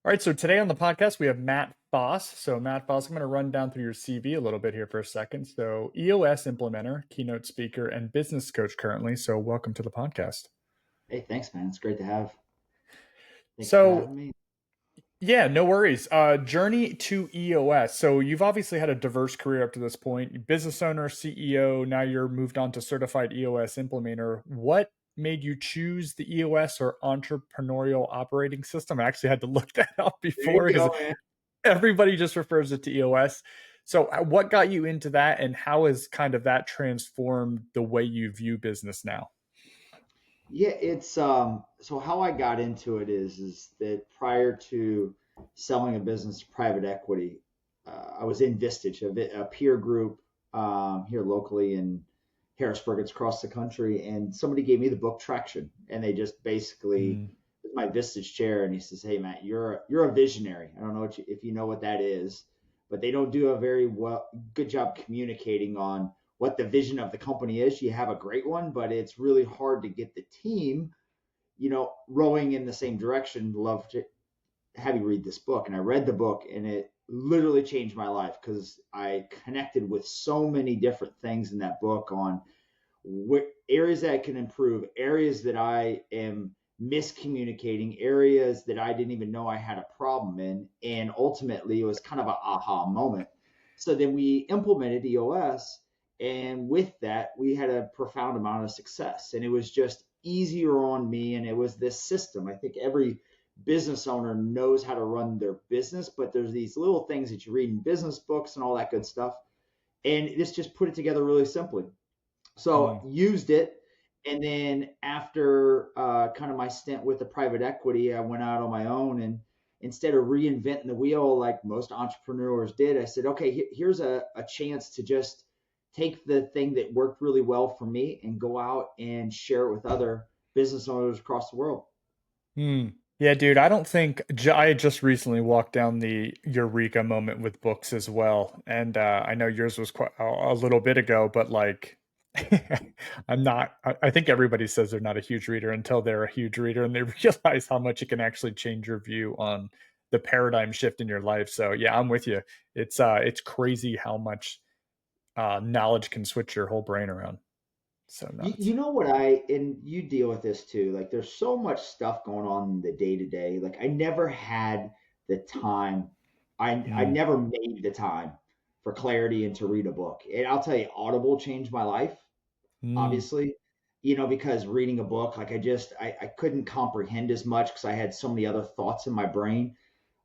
All right, so today on the podcast we have Matt Foss. So Matt Foss, I'm going to run down through your CV a little bit here for a second. So EOS implementer, keynote speaker, and business coach currently. So welcome to the podcast. Hey, thanks, man. It's great to have. Thank you for So having me. yeah, no worries. Journey to EOS. So you've obviously had a diverse career up to this point. Business owner, CEO. Now you're moved on to certified EOS implementer. What made you choose the EOS or entrepreneurial operating system? I actually had to look that up There you before because go, man. everybody just refers it to EOS. So, what got you into that, and how has kind of that transformed the way you view business now? Yeah, it's so how I got into it is that prior to selling a business to private equity, I was in Vistage, a peer group here locally in Harrisburg. It's across the country, and somebody gave me the book Traction, and they just basically Mm, my Vistage chair, and he says, "Hey, Matt, you're a visionary. I don't know if you know what that is, but they don't do a very good job communicating on what the vision of the company is. You have a great one, but it's really hard to get the team, rowing in the same direction. Love to have you read this book." And I read the book, and it literally changed my life because I connected with so many different things in that book on areas that I can improve, areas that I am miscommunicating, areas that I didn't even know I had a problem in. And ultimately, it was kind of an aha moment. So then we implemented EOS. And with that, we had a profound amount of success. And it was just easier on me. And it was this system. I think every business owner knows how to run their business, but there's these little things that you read in business books and all that good stuff. And this just put it together really simply. So mm. used it, and then after kind of my stint with the private equity, I went out on my own, and instead of reinventing the wheel like most entrepreneurs did, I said, okay, here's a chance to just take the thing that worked really well for me and go out and share it with other business owners across the world. Hmm. Yeah, dude, I don't think I just recently walked down the eureka moment with books as well. And I know yours was quite a little bit ago, but like I'm not, I think everybody says they're not a huge reader until they're a huge reader and they realize how much it can actually change your view on the paradigm shift in your life. So yeah, I'm with you. It's crazy how much knowledge can switch your whole brain around. So You nuts. know what and you deal with this too. Like there's so much stuff going on in the day to day. Like I never had the time. I Mm, never made the time for clarity and to read a book. And I'll tell you, Audible changed my life, mm, obviously, because reading a book, like I couldn't comprehend as much because I had so many other thoughts in my brain.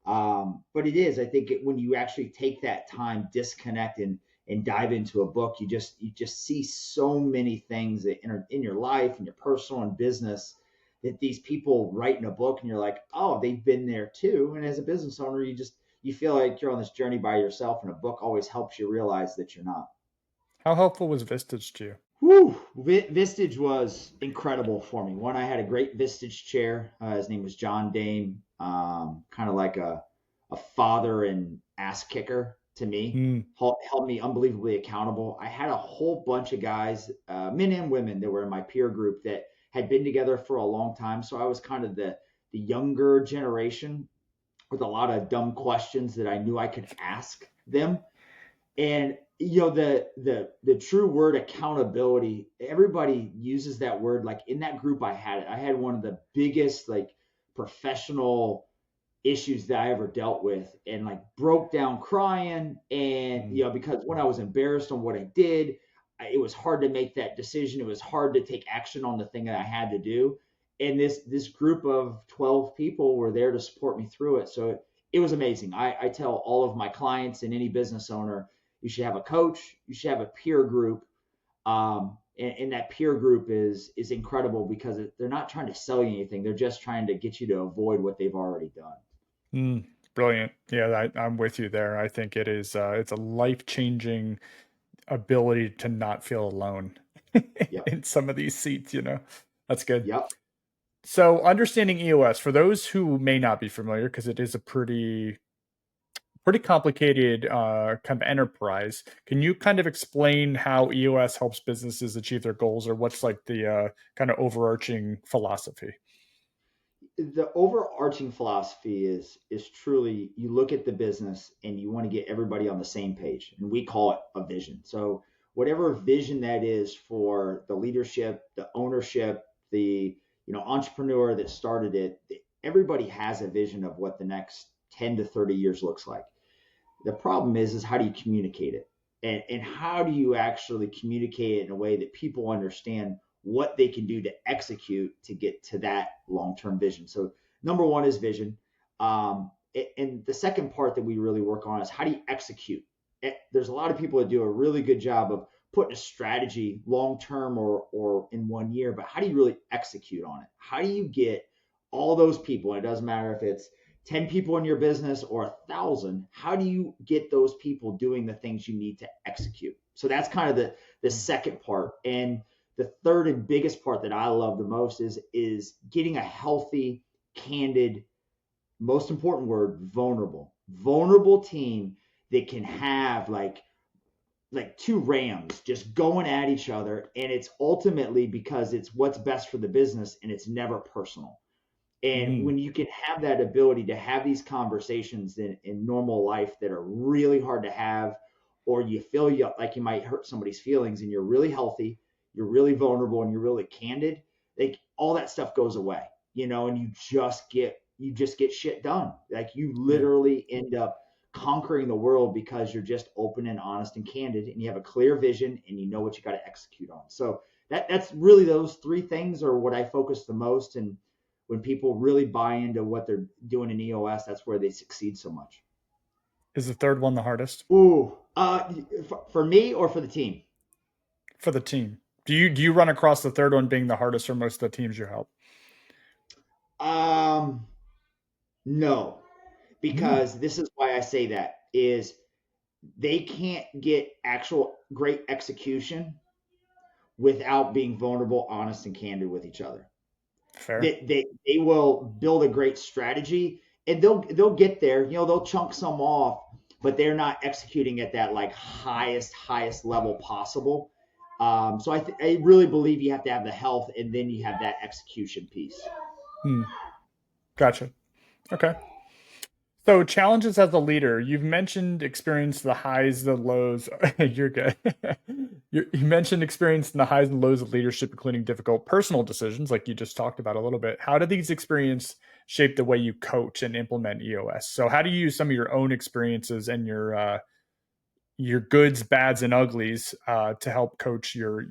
But it is, I think, when you actually take that time, disconnect and dive into a book, you just see so many things that in your life and your personal and business that these people write in a book, and you're like, oh, they've been there too. And as a business owner, you feel like you're on this journey by yourself, and a book always helps you realize that you're not. how helpful was Vistage to you? Whew. Vistage was incredible for me. One, I had a great Vistage chair. His name was John Dame, kind of like a father and ass kicker to me, Mm, held me unbelievably accountable. I had a whole bunch of guys, men and women, that were in my peer group that had been together for a long time. So I was kind of the younger generation with a lot of dumb questions that I knew I could ask them. And the true word accountability, everybody uses that word. Like in that group, I had one of the biggest like professional issues that I ever dealt with, and like broke down crying. And mm. because when I was embarrassed on what I did, it was hard to make that decision. It was hard to take action on the thing that I had to do. And this group of 12 people were there to support me through it. So it was amazing. I tell all of my clients and any business owner, you should have a coach, you should have a peer group. And that peer group is incredible because they're not trying to sell you anything. They're just trying to get you to avoid what they've already done. Mm, brilliant. Yeah, I'm with you there. I think it is it's a life-changing ability to not feel alone Yep. in some of these seats. That's good. Yep. So understanding EOS, for those who may not be familiar, because it is a pretty complicated kind of enterprise, can you kind of explain how EOS helps businesses achieve their goals, or what's like the kind of overarching philosophy? The overarching philosophy is truly, you look at the business and you want to get everybody on the same page, and we call it a vision. So whatever vision that is for the leadership, the ownership, the entrepreneur that started it, everybody has a vision of what the next 10 to 30 years looks like. The problem is how do you communicate it, and how do you actually communicate it in a way that people understand what they can do to execute to get to that long-term vision. So number one is vision. And the second part that we really work on is how do you execute. There's a lot of people that do a really good job of putting a strategy long-term or in 1 year, but how do you really execute on it? How do you get all those people, and it doesn't matter if it's 10 people in your business or 1,000, how do you get those people doing the things you need to execute? So that's kind of the second part. And the third and biggest part that I love the most is getting a healthy, candid, most important word, vulnerable team that can have like two rams just going at each other. And it's ultimately because it's what's best for the business and it's never personal. And when you can have that ability to have these conversations in normal life that are really hard to have, or you feel like you might hurt somebody's feelings, and you're really healthy, you're really vulnerable, and you're really candid, like all that stuff goes away, and you just get shit done. Like you literally end up conquering the world because you're just open and honest and candid, and you have a clear vision and you know what you got to execute on. So that's really, those three things are what I focus the most. And when people really buy into what they're doing in EOS, that's where they succeed so much. Is the third one the hardest? Ooh, for me or for the team? For the team. Do you run across the third one being the hardest for most of the teams you help? Um, no, Mm, because this is why I say that is they can't get actual great execution without being vulnerable, honest, and candid with each other. fair. They will build a great strategy, and they'll get there. They'll chunk some off, but they're not executing at that like highest level possible. So I really believe you have to have the health, and then you have that execution piece. Hmm. Gotcha. Okay. So challenges as a leader, you've mentioned experience the highs, the lows. You're good. You mentioned experience the highs and lows of leadership, including difficult personal decisions, like you just talked about a little bit. How do these experiences shape the way you coach and implement EOS? So how do you use some of your own experiences and your goods, bads, and uglies to help coach your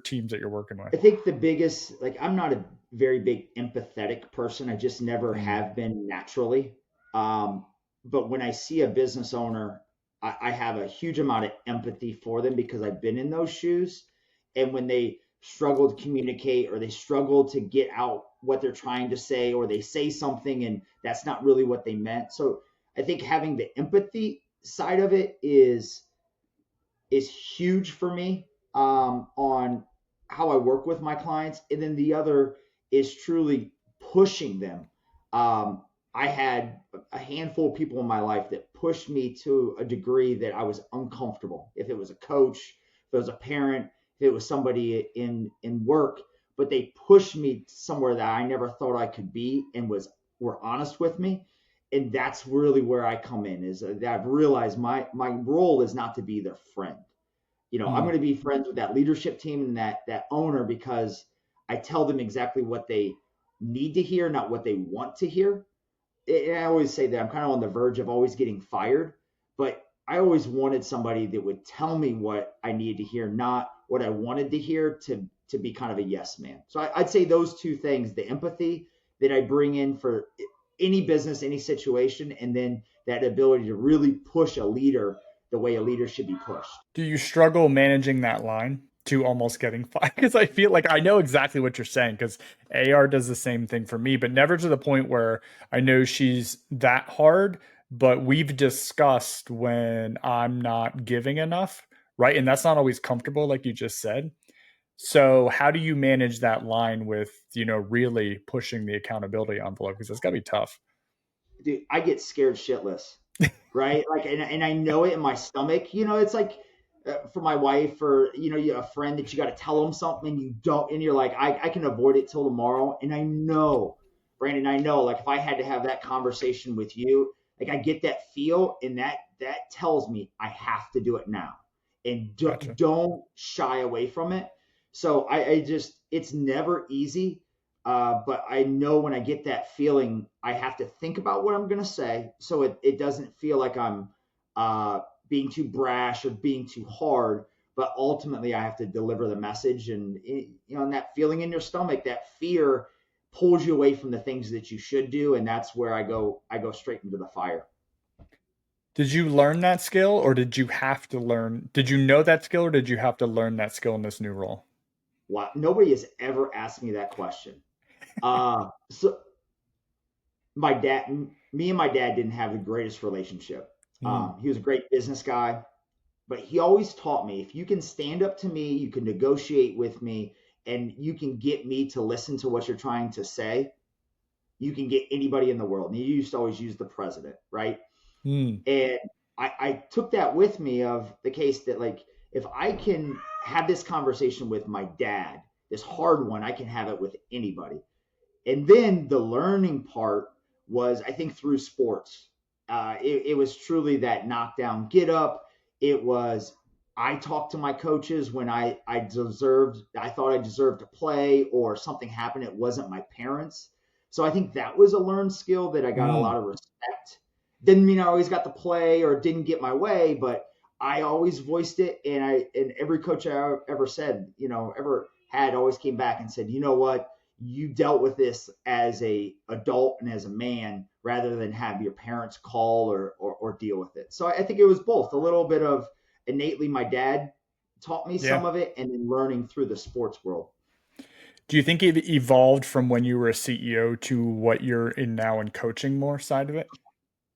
teams that you're working with? I think the biggest, like, I'm not a very big empathetic person. I just never Mm, have been naturally. Um, but when I see a business owner, I have a huge amount of empathy for them because I've been in those shoes. And when they struggle to communicate, or they struggle to get out what they're trying to say, or they say something and that's not really what they meant. So I think having the empathy side of it is huge for me, on how I work with my clients. And then the other is truly pushing them. I had a handful of people in my life that pushed me to a degree that I was uncomfortable. If it was a coach, if it was a parent, if it was somebody in work, but they pushed me somewhere that I never thought I could be, and were honest with me. And that's really where I come in, is that I've realized my role is not to be their friend. I'm mm, going to be friends with that leadership team and that owner, because I tell them exactly what they need to hear, not what they want to hear. And I always say that I'm kind of on the verge of always getting fired, but I always wanted somebody that would tell me what I needed to hear, not what I wanted to hear, to be kind of a yes man. So I'd say those two things: the empathy that I bring in for any business, any situation, and then that ability to really push a leader the way a leader should be pushed. Do you struggle managing that line to almost getting fired? Because I feel like I know exactly what you're saying, because AR does the same thing for me, but never to the point where I know she's that hard. But we've discussed when I'm not giving enough, right? And that's not always comfortable, like you just said. So how do you manage that line with, really pushing the accountability envelope? Because it's got to be tough. Dude, I get scared shitless, right? Like, and I know it in my stomach. It's like, for my wife, or you have a friend that you got to tell them something and you don't, and you're like, I can avoid it till tomorrow, and I know Brandon, I know, like if I had to have that conversation with you, like I get that feel, and that tells me I have to do it now, and Gotcha. don't shy away from it. So I just, it's never easy, but I know when I get that feeling, I have to think about what I'm gonna say, so it doesn't feel like I'm uh, being too brash or being too hard. But ultimately, I have to deliver the message, and and that feeling in your stomach, that fear pulls you away from the things that you should do, and that's where I go straight into the fire. Did you learn that skill or did you have to learn? Did you know that skill or did you have to learn that skill in this new role? Wow, nobody has ever asked me that question. So my dad, me and my dad didn't have the greatest relationship. Mm, He was a great business guy, but he always taught me, if you can stand up to me, you can negotiate with me, and you can get me to listen to what you're trying to say, you can get anybody in the world. And he used to always use the president, right? mm, And I took that with me, of the case that, like, if I can have this conversation with my dad, this hard one, I can have it with anybody. And then the learning part was, I think, through sports. It was truly that knockdown, get up. It was, I talked to my coaches when I thought I deserved to play, or something happened. It wasn't my parents. So I think that was a learned skill that I got a mm. lot of respect. Didn't mean I always got to play or didn't get my way, but I always voiced it. And every coach I ever said, ever had, always came back and said, you know what? You dealt with this as a adult and as a man, rather than have your parents call or deal with it. So I think it was both, a little bit of innately my dad taught me Yeah. some of it, and then learning through the sports world. Do you think it evolved from when you were a CEO to what you're in now in coaching more side of it?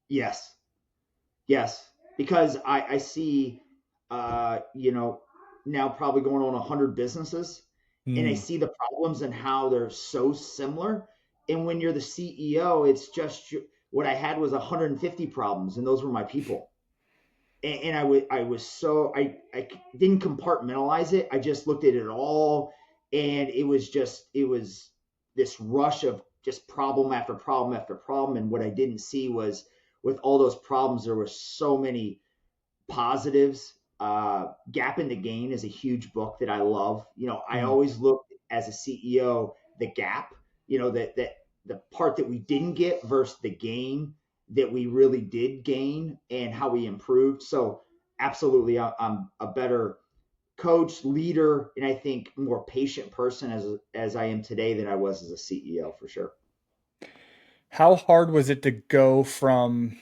Yes, yes, because I see, now probably going on 100 businesses, and I Mm, see the problems and how they're so similar. And when you're the CEO, it's just what I had was 150 problems, and those were my people. And I didn't compartmentalize it. I just looked at it all, and it was this rush of just problem after problem after problem. And what I didn't see was, with all those problems, there were so many positives. Gap into Gain is a huge book that I love. I mm. always looked as a CEO, the gap, that the part that we didn't get versus the gain that we really did gain, and how we improved. So absolutely, I'm a better coach, leader, and I think more patient person as I am today than I was as a CEO, for sure. How hard was it to go from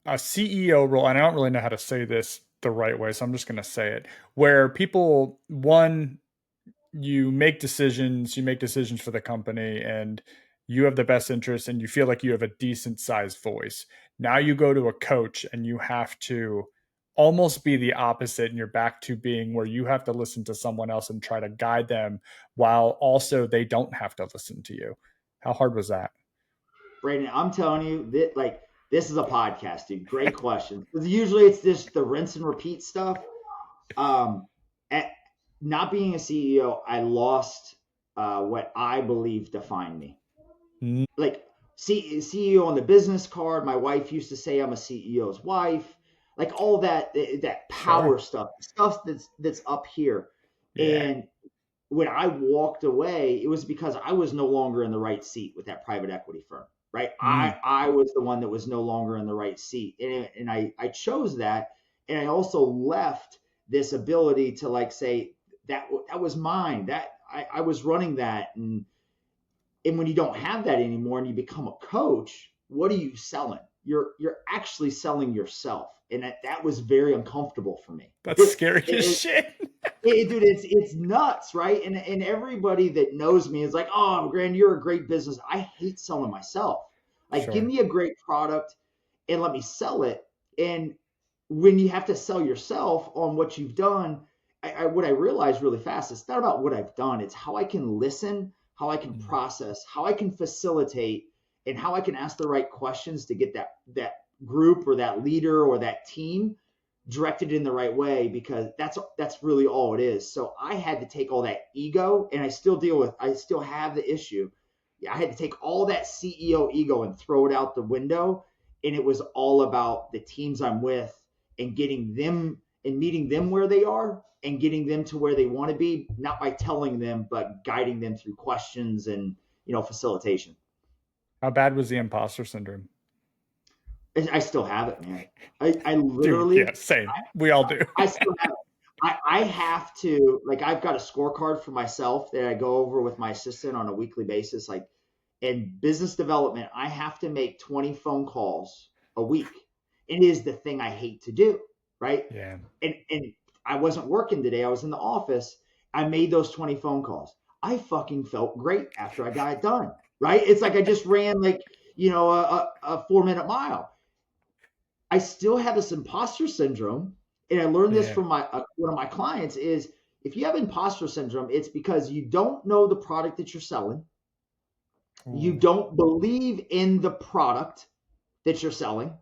a CEO role, and I don't really know how to say this the right way, so I'm just going to say it, where people, one, you make decisions for the company and you have the best interest and you feel like you have a decent sized voice. Now you go to a coach and you have to almost be the opposite and you're back to being where you have to listen to someone else and try to guide them while also they don't have to listen to you. How hard was that? Brandon, I'm telling you that, like, this is a podcast, dude. Great question. Usually it's just the rinse and repeat stuff. Um, at not being a CEO, I lost what I believe defined me. Like, CEO on the business card, my wife used to say I'm a CEO's wife. Like, all that Sure. power stuff that's up here. Yeah. And when I walked away, it was because I was no longer in the right seat with that private equity firm, right? Mm. I was the one that was no longer in the right seat, and I chose that, and I also left this ability to, like, say that was mine, that I was running that. And when you don't have that anymore and you become a coach, what are you selling? You're actually selling yourself, and that was very uncomfortable for me. That's it, scary as it, shit. dude, it's nuts, right? And everybody that knows me is like, oh, Grand, you're a great business. I hate selling myself. Like, give Sure. me a great product and let me sell it. And when you have to sell yourself on what you've done, what I realized really fast, it's not about what I've done. It's how I can listen, how I can Mm. process, how I can facilitate, and how I can ask the right questions to get that group or that leader or that team directed in the right way, because that's really all it is. So I had to take all that ego, and I still have the issue, I had to take all that CEO ego and throw it out the window. And it was all about the teams I'm with and getting them and meeting them where they are and getting them to where they want to be, not by telling them, but guiding them through questions and, facilitation. How bad was the imposter syndrome? I still have it, man. I Dude, literally, yeah, same. We all do. I still have it. I have to, like, I've got a scorecard for myself that I go over with my assistant on a weekly basis. Like, in business development, I have to make 20 phone calls a week. It is the thing I hate to do, right? Yeah. And I wasn't working today. I was in the office. I made those 20 phone calls. I fucking felt great after I got it done, right? It's like I just ran like, a 4-minute mile. I still have this imposter syndrome. And I learned this Yeah. from one of my clients is if you have imposter syndrome, it's because you don't know the product that you're selling. You Ooh. don't believe in the product that you're selling,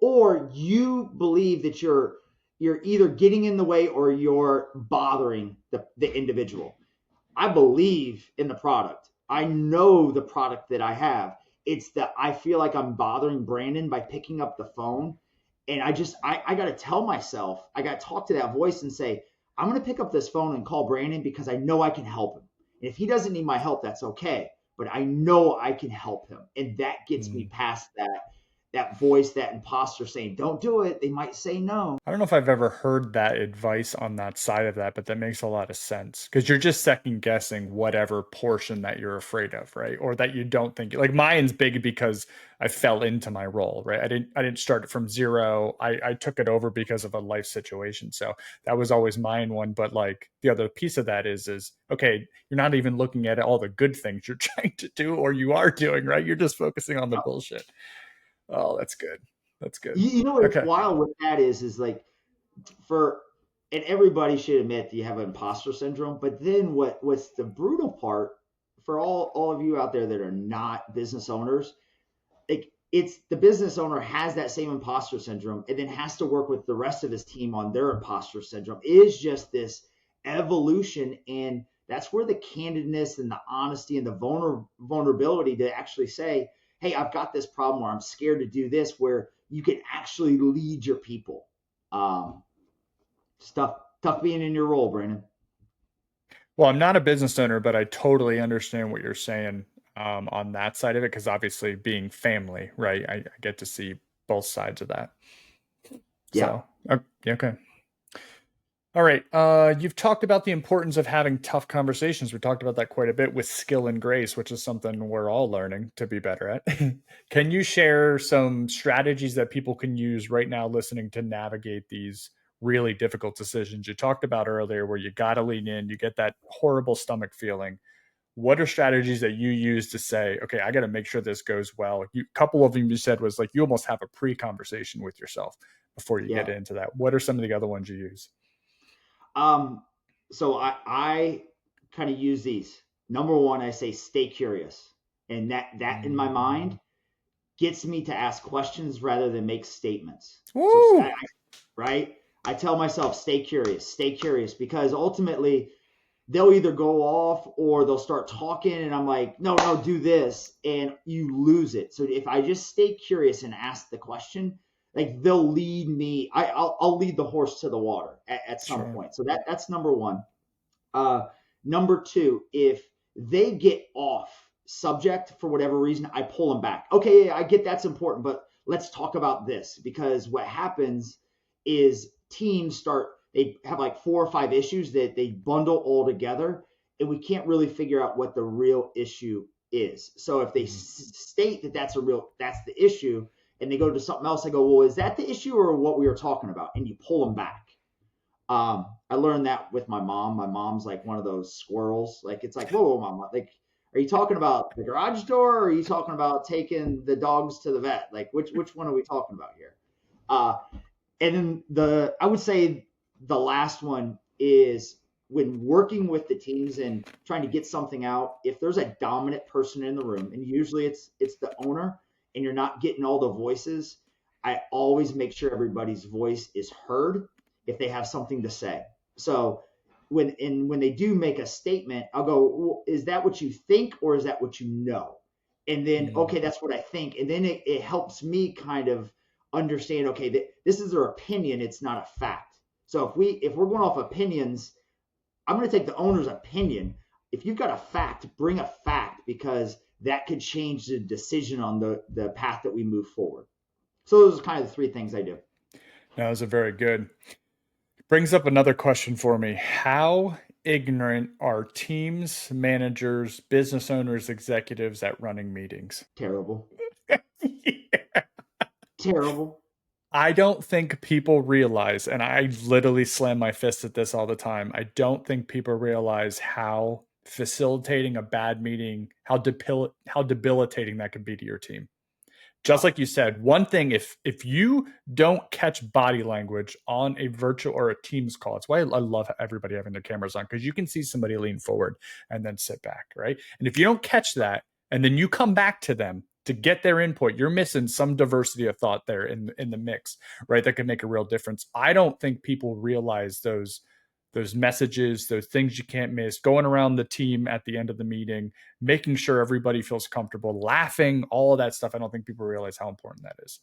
or you believe that you're either getting in the way or you're bothering the individual. I believe in the product. I know the product that I have. It's that I feel like I'm bothering Brandon by picking up the phone. And I got to tell myself, I got to talk to that voice and say, I'm going to pick up this phone and call Brandon because I know I can help him. And if he doesn't need my help, that's okay. But I know I can help him. And that gets me Mm. past that voice, that imposter saying, don't do it. They might say no. I don't know if I've ever heard that advice on that side of that, but that makes a lot of sense because you're just second guessing whatever portion that you're afraid of, right? Or that you don't think like mine's big because I fell into my role, right? I didn't start it from zero. I took it over because of a life situation. So that was always mine one. But like the other piece of that is okay, you're not even looking at all the good things you're trying to do or you are doing, right? You're just focusing on the bullshit. Oh, that's good. That's good. You know what's Okay. wild with that is like for and everybody should admit that you have imposter syndrome. But then what's the brutal part for all of you out there that are not business owners, like it's the business owner has that same imposter syndrome and then has to work with the rest of his team on their imposter syndrome. It is just this evolution, and that's where the candidness and the honesty and the vulnerability to actually say, hey, I've got this problem where I'm scared to do this, where you can actually lead your people. Tough being in your role, Brandon. Well, I'm not a business owner, but I totally understand what you're saying on that side of it because obviously being family, right? I get to see both sides of that. Yeah. So, yeah, okay. All right. You've talked about the importance of having tough conversations. We talked about that quite a bit with skill and grace, which is something we're all learning to be better at. Can you share some strategies that people can use right now listening to navigate these really difficult decisions you talked about earlier where you got to lean in, you get that horrible stomach feeling? What are strategies that you use to say, okay, I got to make sure this goes well? A couple of them you said was like you almost have a pre-conversation with yourself before you get Yeah. into that. What are some of the other ones you use? Um, so I kind of use these. Number one, I say stay curious. And that in my mind gets me to ask questions rather than make statements. So Woo! right? I tell myself stay curious because ultimately they'll either go off or they'll start talking and I'm like, no, no, do this, and you lose it. So if I just stay curious and ask the question, like they'll lead me. I'll lead the horse to the water at some Sure. point. So that's number one. Uh, Number two, if they get off subject for whatever reason, I pull them back. Okay, yeah, I get that's important, but let's talk about this because what happens is teams start, they have like 4 or 5 issues that they bundle all together, and we can't really figure out what the real issue is. So if they Mhm. state that that's the issue, and they go to something else, I go, well, is that the issue or what we were talking about? And you pull them back. I learned that with my mom. My mom's like one of those squirrels. Like it's like, whoa, mom, like, are you talking about the garage door, or are you talking about taking the dogs to the vet? Like, which one are we talking about here? Uh, and then I would say the last one is when working with the teams and trying to get something out. If there's a dominant person in the room, and usually it's the owner, and you're not getting all the voices, I always make sure everybody's voice is heard if they have something to say. So when they do make a statement, I'll go, well, is that what you think or is that what you know? And then, Mm. okay, that's what I think. And then it helps me kind of understand, okay, this is their opinion. It's not a fact. So if we're going off opinions, I'm going to take the owner's opinion. If you've got a fact, bring a fact, because that could change the decision on the path that we move forward. So those are kind of the three things I do. That was a very good. Brings up another question for me. How ignorant are teams, managers, business owners, executives at running meetings? Terrible. Yeah. Terrible. I don't think people realize, and I literally slam my fist at this all the time. I don't think people realize how facilitating a bad meeting, how debilitating that could be to your team. Just Oh, like you said, one thing, if you don't catch body language on a virtual or a Teams call, it's why I love everybody having their cameras on, because you can see somebody lean forward and then sit back, right? And if you don't catch that and then you come back to them to get their input, you're missing some diversity of thought there in the mix, right? That can make a real difference. I don't think people realize those messages, those things you can't miss, going around the team at the end of the meeting, making sure everybody feels comfortable, laughing, all of that stuff. I don't think people realize how important that is.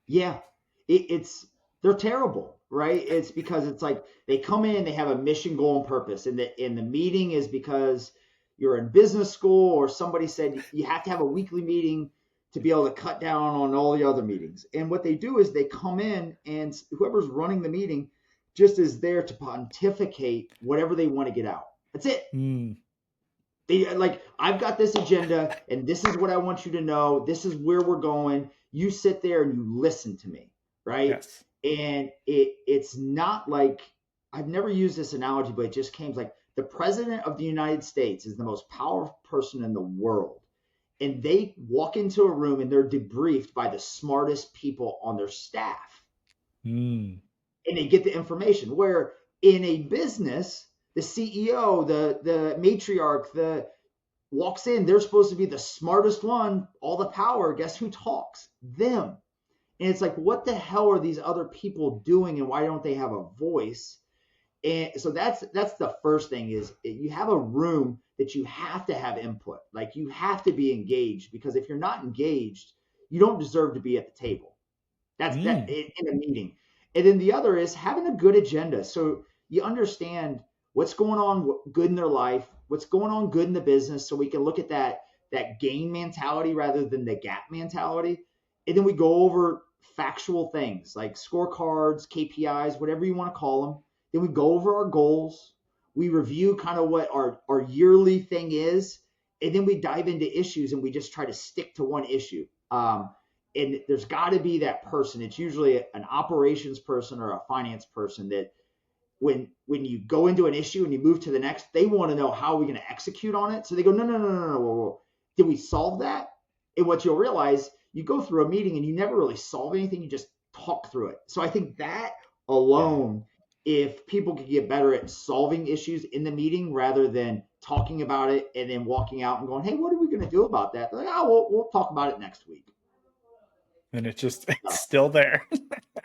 yeah. It's they're terrible, right? It's because it's like they come in, they have a mission, goal, and purpose, and the meeting is because you're in business school or somebody said you have to have a weekly meeting to be able to cut down on all the other meetings. And what they do is they come in, and whoever's running the meeting just is there to pontificate whatever they want to get out. That's it. Mm, They like, I've got this agenda and this is what I want you to know. This is where we're going. You sit there and you listen to me, right? yes. And it's not like, I've never used this analogy, but it just came like the president of the United States is the most powerful person in the world. And they walk into a room and they're debriefed by the smartest people on their staff, Mm, and they get the information. Where in a business, the CEO, the matriarch, the walks in, they're supposed to be the smartest one, all the power. Guess who talks? Them. And it's like, what the hell are these other people doing, and why don't they have a voice? And so that's the first thing, is you have a room that you have to have input. Like, you have to be engaged, because if you're not engaged, you don't deserve to be at the table. That's that mm, in a meeting. And then the other is having a good agenda. So you understand what's going on good in their life, what's going on good in the business, so we can look at that gain mentality rather than the gap mentality. And then we go over factual things like scorecards, KPIs, whatever you want to call them. Then we go over our goals. We review kind of what our yearly thing is. And then we dive into issues and we just try to stick to one issue. And there's got to be that person. It's usually an operations person or a finance person that when you go into an issue and you move to the next, they want to know, how are we going to execute on it? So they go, no, no, no, no, no, whoa, whoa. Did we solve that? And what you'll realize, you go through a meeting and you never really solve anything. You just talk through it. So I think that yeah. alone, if people could get better at solving issues in the meeting rather than talking about it and then walking out and going, hey, what are we going to do about that? They're like, oh, we'll talk about it next week. And it's just, it's No, still there.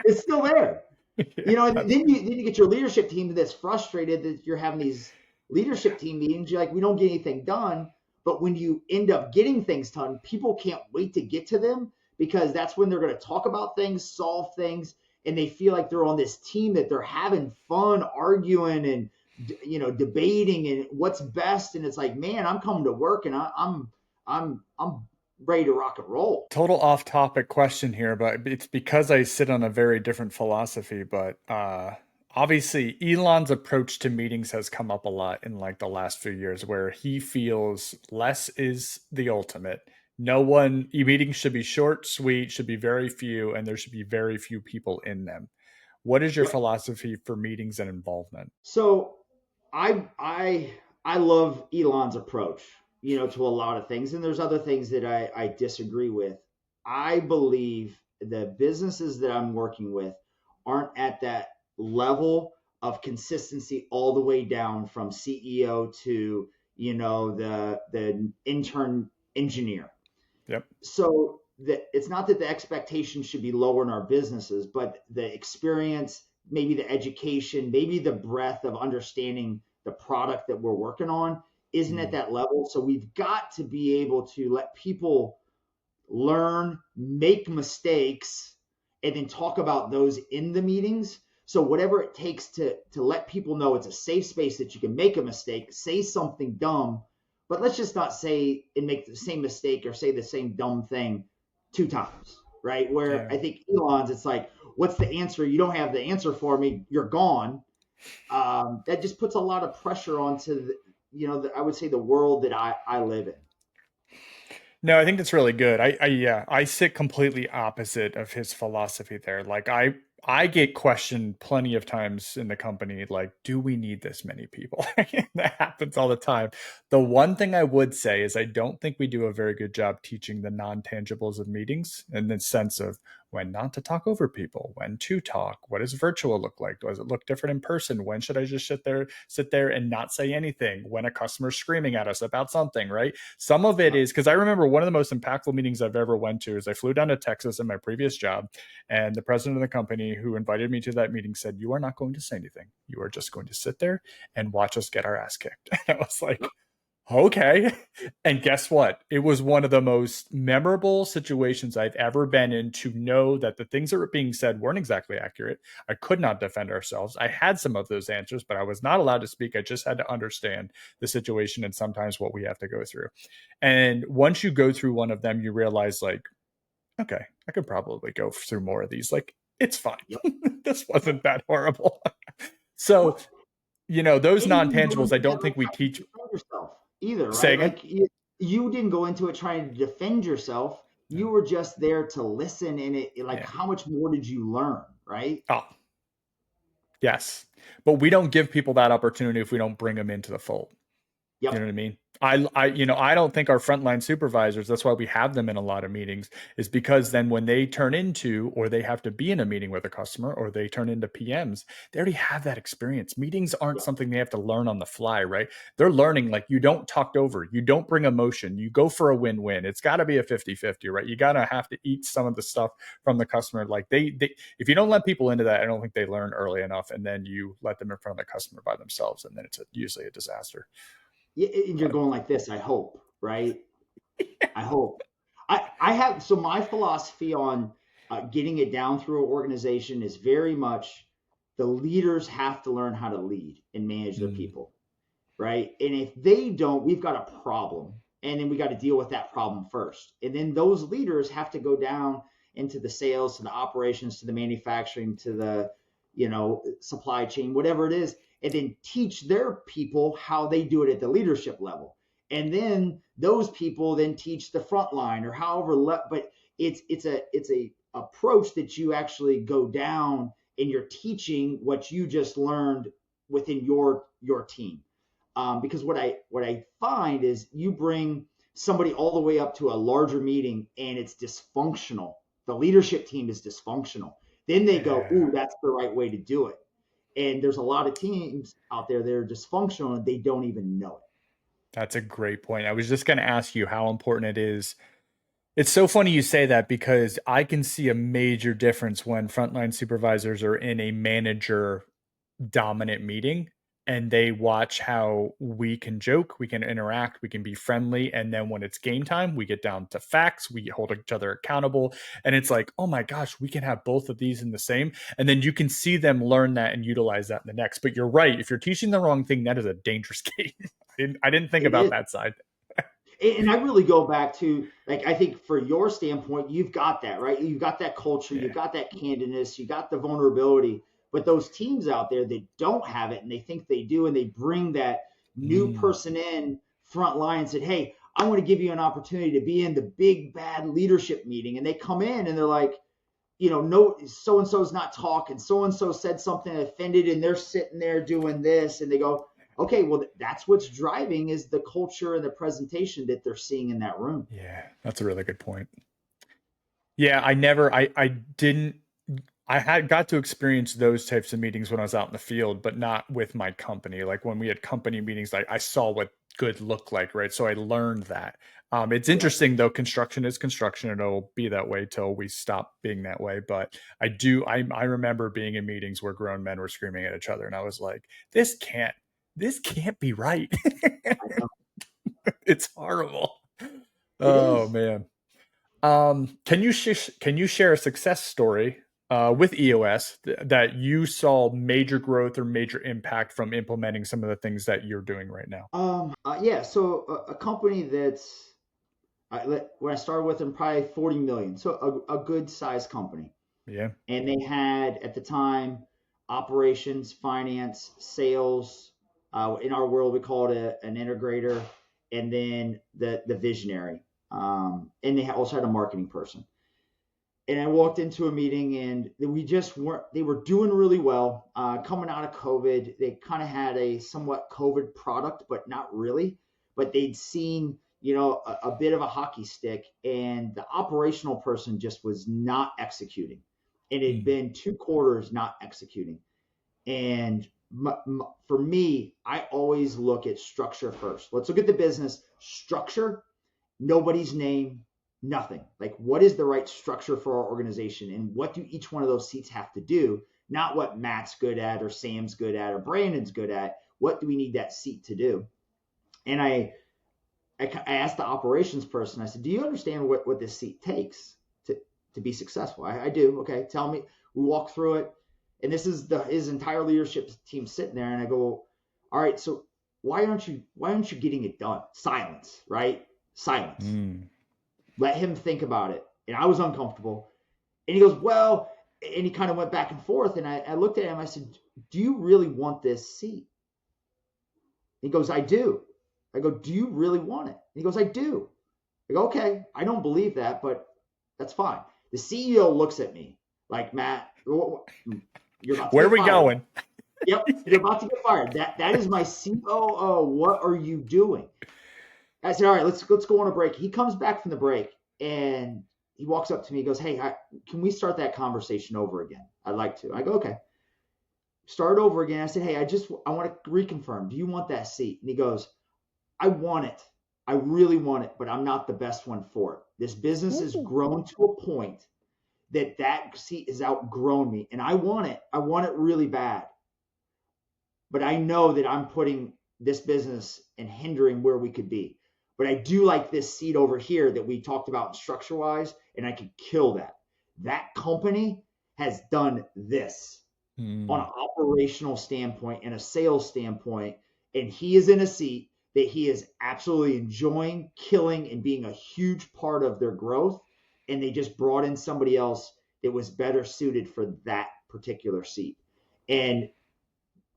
it's still there. Yeah, And that's then you get your leadership team that's frustrated that you're having these leadership team meetings. You're like, we don't get anything done. But when you end up getting things done, people can't wait to get to them, because that's when they're going to talk about things, solve things, and they feel like they're on this team, that they're having fun arguing and debating and what's best. And it's like, man, I'm coming to work and I'm ready to rock and roll. total off topic question here, but it's because I sit on a very different philosophy. But obviously, Elon's approach to meetings has come up a lot in like the last few years, where he feels less is the ultimate. No one, meetings should be short, sweet, should be very few, and there should be very few people in them. What is your Yep. philosophy for meetings and involvement? So I love Elon's approach, to a lot of things, and there's other things that I disagree with. I believe the businesses that I'm working with aren't at that level of consistency all the way down from CEO to the intern engineer. Yep. So it's not that the expectations should be lower in our businesses, but the experience, maybe the education, maybe the breadth of understanding the product that we're working on isn't at Mm. that level. So we've got to be able to let people learn, make mistakes, and then talk about those in the meetings. So whatever it takes to let people know it's a safe space that you can make a mistake, say something dumb, but let's just not say and make the same mistake or say the same dumb thing two times, right? Where Yeah. I think Elon's, it's like, what's the answer? You don't have the answer for me. You're gone. That just puts a lot of pressure onto I would say the world that I live in. No, I think that's really good. Yeah, I sit completely opposite of his philosophy there. Like I get questioned plenty of times in the company, like, do we need this many people? That happens all the time. The one thing I would say is I don't think we do a very good job teaching the non-tangibles of meetings in the sense of when not to talk over people, when to talk, what does virtual look like? Does it look different in person? When should I just sit there and not say anything when a customer's screaming at us about something, right? Some of it Yep. is because I remember one of the most impactful meetings I've ever went to is I flew down to Texas in my previous job, and the president of the company who invited me to that meeting said, "You are not going to say anything. You are just going to sit there and watch us get our ass kicked." And I was like, okay. And guess what? It was one of the most memorable situations I've ever been in to know that the things that were being said weren't exactly accurate. I could not defend ourselves. I had some of those answers, but I was not allowed to speak. I just had to understand the situation and sometimes what we have to go through. And once you go through one of them, you realize, like, okay, I could probably go through more of these. Like, it's fine. Yep. This Yep. wasn't that horrible. So, Well, those and you didn't go non-tangibles, I into that don't think like we trying to teach. defend yourself either, Say right? again. Like you didn't go into it trying to defend yourself. You No. were just there to listen, and like Yeah. how much more did you learn, right? Oh, yes. But we don't give people that opportunity if we don't bring them into the fold. You know Yep. what I mean? I don't think our frontline supervisors, that's why we have them in a lot of meetings, is because then when they turn into, or they have to be in a meeting with a customer, or they turn into PMs, they already have that experience. Meetings aren't Yep. something they have to learn on the fly, right? They're learning, like, you don't talk over, you don't bring emotion, you go for a win-win. It's got to be a 50-50, right? You got to have to eat some of the stuff from the customer. Like if you don't let people into that, I don't think they learn early enough. And then you let them in front of the customer by themselves. And then it's usually a disaster. And you're But going like this. I hope, right? I hope. I have so my philosophy on getting it down through an organization is very much the leaders have to learn how to lead and manage their mm, people, right? And if they don't, we've got a problem. And then we got to deal with that problem first. And then those leaders have to go down into the sales, to the operations, to the manufacturing, to the, supply chain, whatever it is, and then teach their people how they do it at the leadership level. And then those people then teach the front line or but it's a approach that you actually go down and you're teaching what you just learned within your team, because what I find is you bring somebody all the way up to a larger meeting and it's dysfunctional. The leadership team is dysfunctional. Then they go, yeah. "Ooh, that's the right way to do it." And there's a lot of teams out there that are dysfunctional and they don't even know it. That's a great point. I was just going to ask you how important it is. It's so funny you say that because I can see a major difference when frontline supervisors are in a manager dominant meeting and they watch how we can joke, we can interact, we can be friendly. And then when it's game time, we get down to facts, we hold each other accountable. And it's like, oh my gosh, we can have both of these in the same. And then you can see them learn that and utilize that in the next. But you're right. If you're teaching the wrong thing, that is a dangerous game. I didn't think It about is. that side. And I really go back to, like, I think for your standpoint, you've got that, right? You've got that culture, Yeah. you've got that candidness, you got the vulnerability. But those teams out there that don't have it and they think they do, and they bring that new Mm. person in front line and said, "Hey, I want to give you an opportunity to be in the big bad leadership meeting." And they come in and they're like, no, so and so's not talking. So and so said something offended, and they're sitting there doing this, and they go, "Okay, well, that's what's driving is the culture and the presentation that they're seeing in that room." Yeah, that's a really good point. Yeah, I never, I didn't. I had got to experience those types of meetings when I was out in the field, but not with my company. Like when we had company meetings, like I saw what good looked like, right? So I learned that. It's Yeah. interesting though. Construction is construction, and it'll be that way till we stop being that way. But I remember being in meetings where grown men were screaming at each other, and I was like, this can't be right. I know. It's horrible. It Oh is. man. Can you share a success story with EOS that you saw major growth or major impact from implementing some of the things that you're doing right now? Yeah. So a company that's when I started with them, probably 40 million. So a good sized company. Yeah. And they had at the time operations, finance, sales. In our world, we call it an integrator, and then the visionary. And they also had a marketing person. And I walked into a meeting, and we just weren't. They were doing really well. Coming out of COVID, they kind of had a somewhat COVID product, but not really. But they'd seen, a bit of a hockey stick, and the operational person just was not executing. It had Mm. been 2 quarters not executing. And for me, I always look at structure first. Let's look at the business structure, nobody's name, nothing. Like, what is the right structure for our organization, and what do each one of those seats have to do? Not what Matt's good at, or Sam's good at, or Brandon's good at. What do we need that seat to do? And I asked the operations person. I said, "Do you understand what this seat takes to be successful?" I do. Okay, tell me. We walk through it, and this is his entire leadership team sitting there, and I go, "All right, so why aren't you getting it done?" Silence, right? Silence. Mm. Let him think about it. And I was uncomfortable. And he goes, "Well," and he kind of went back and forth. And I looked at him. I said, "Do you really want this seat?" He goes, "I do." I go, "Do you really want it?" He goes, "I do." I go, "Okay, I don't believe that, but that's fine." The CEO looks at me like, "Matt, you're about to Where are get we fired." going? Yep, you're about to get fired. That is my COO. What are you doing? I said, "All right, let's go on a break." He comes back from the break, and he walks up to me. He goes, "Hey, can we start that conversation over again? I'd like to." I go, "Okay." Start over again. I said, "Hey, I want to reconfirm. Do you want that seat?" And he goes, "I want it. I really want it, but I'm not the best one for it. This business has Ooh. grown to a point that seat has outgrown me, and I want it. I want it really bad, but I know that I'm putting this business and hindering where we could be. But I do like this seat over here that we talked about structure wise, and I could kill that. That company has done this on Mm. an operational standpoint and a sales standpoint, and he is in a seat that he is absolutely enjoying, killing, and being a huge part of their growth. And they just brought in somebody else that was better suited for that particular seat. And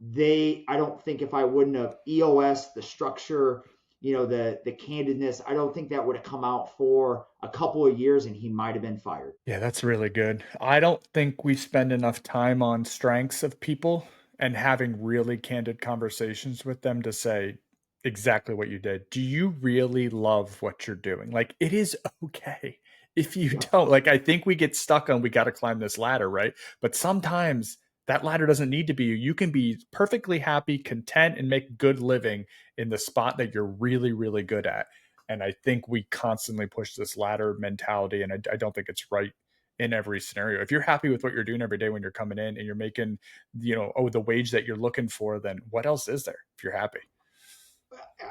I don't think, if I wouldn't have EOS, the structure, the candidness, I don't think that would have come out for a couple of years, and he might have been fired. Yeah, that's really good. I don't think we spend enough time on strengths of people and having really candid conversations with them to say exactly what you did. Do you really love what you're doing? Like, it is okay if you Yeah. don't. Like, I think we get stuck on we got to climb this ladder, right? But sometimes that ladder doesn't need to be you. You can be perfectly happy, content, and make good living in the spot that you're really, really good at. And I think we constantly push this ladder mentality, and I don't think it's right in every scenario. If you're happy with what you're doing every day when you're coming in and you're making, the wage that you're looking for, then what else is there if you're happy?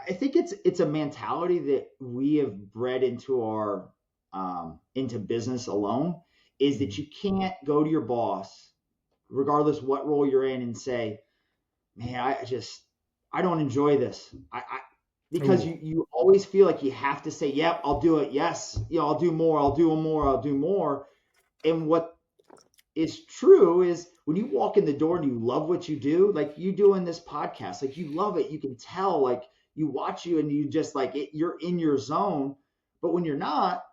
I think it's a mentality that we have bred into our into business alone, is that Mm. you can't go to your boss, regardless what role you're in, and say, "Man, I don't enjoy this." Because Ooh. you always feel like you have to say, "Yep, I'll do it. Yes, I'll do more. I'll do more. I'll do more." And what is true is, when you walk in the door and you love what you do, like you doing this podcast, like you love it, you can tell, like you watch you and you just like it, you're in your zone. But when you're not,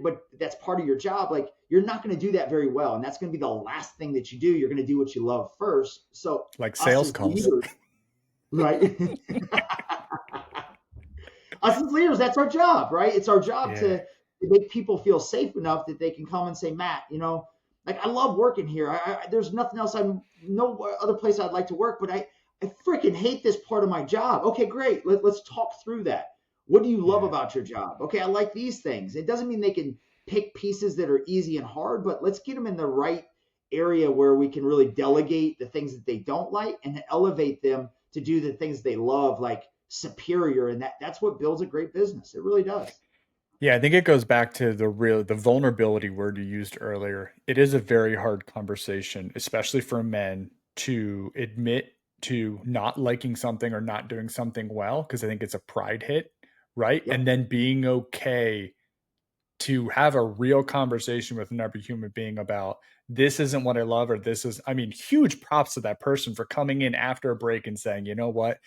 but that's part of your job, like you're not going to do that very well. And that's going to be the last thing that you do. You're going to do what you love first. So Like us sales as calls. leaders, right? Us as leaders, that's our job, right? It's our job Yeah. to make people feel safe enough that they can come and say, "Matt, Like I love working here. There's nothing else. I'm no other place I'd like to work, but I freaking hate this part of my job. Okay, great. Let's talk through that. What do you love Yeah. about your job? Okay, I like these things. It doesn't mean they can pick pieces that are easy and hard, but let's get them in the right area where we can really delegate the things that they don't like and elevate them to do the things they love, like superior. And that's what builds a great business. It really does. Yeah, I think it goes back to the vulnerability word you used earlier. It is a very hard conversation, especially for men, to admit to not liking something or not doing something well, because I think it's a pride hit, right? And Yep. then being okay to have a real conversation with another human being about this isn't what I love, or this is, I mean, huge props to that person for coming in after a break and saying, you know what,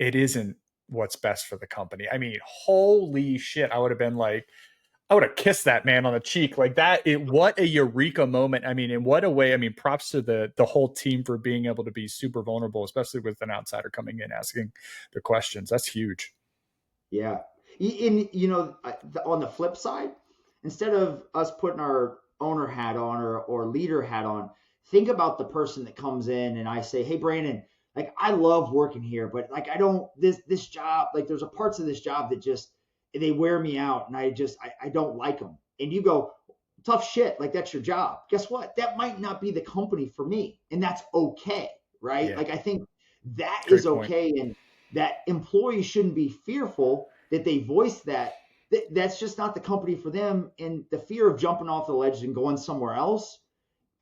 it isn't what's best for the company. I mean, holy shit, I would have been like, I would have kissed that man on the cheek like that. What a eureka moment. I mean, in what a way. I mean, props to the whole team for being able to be super vulnerable, especially with an outsider coming in asking the questions. That's huge. Yeah. In on the flip side, instead of us putting our owner hat on or leader hat on, think about the person that comes in and I say, "Hey Brandon, like I love working here, but like I don't this job, like there's a parts of this job that just they wear me out and I don't like them." And you go, "Tough shit, like that's your job." Guess what? That might not be the company for me, and that's okay, right? Yeah, Like I think that is great point. okay, and that employees shouldn't be fearful that they voice that. That's just not the company for them, and the fear of jumping off the ledge and going somewhere else.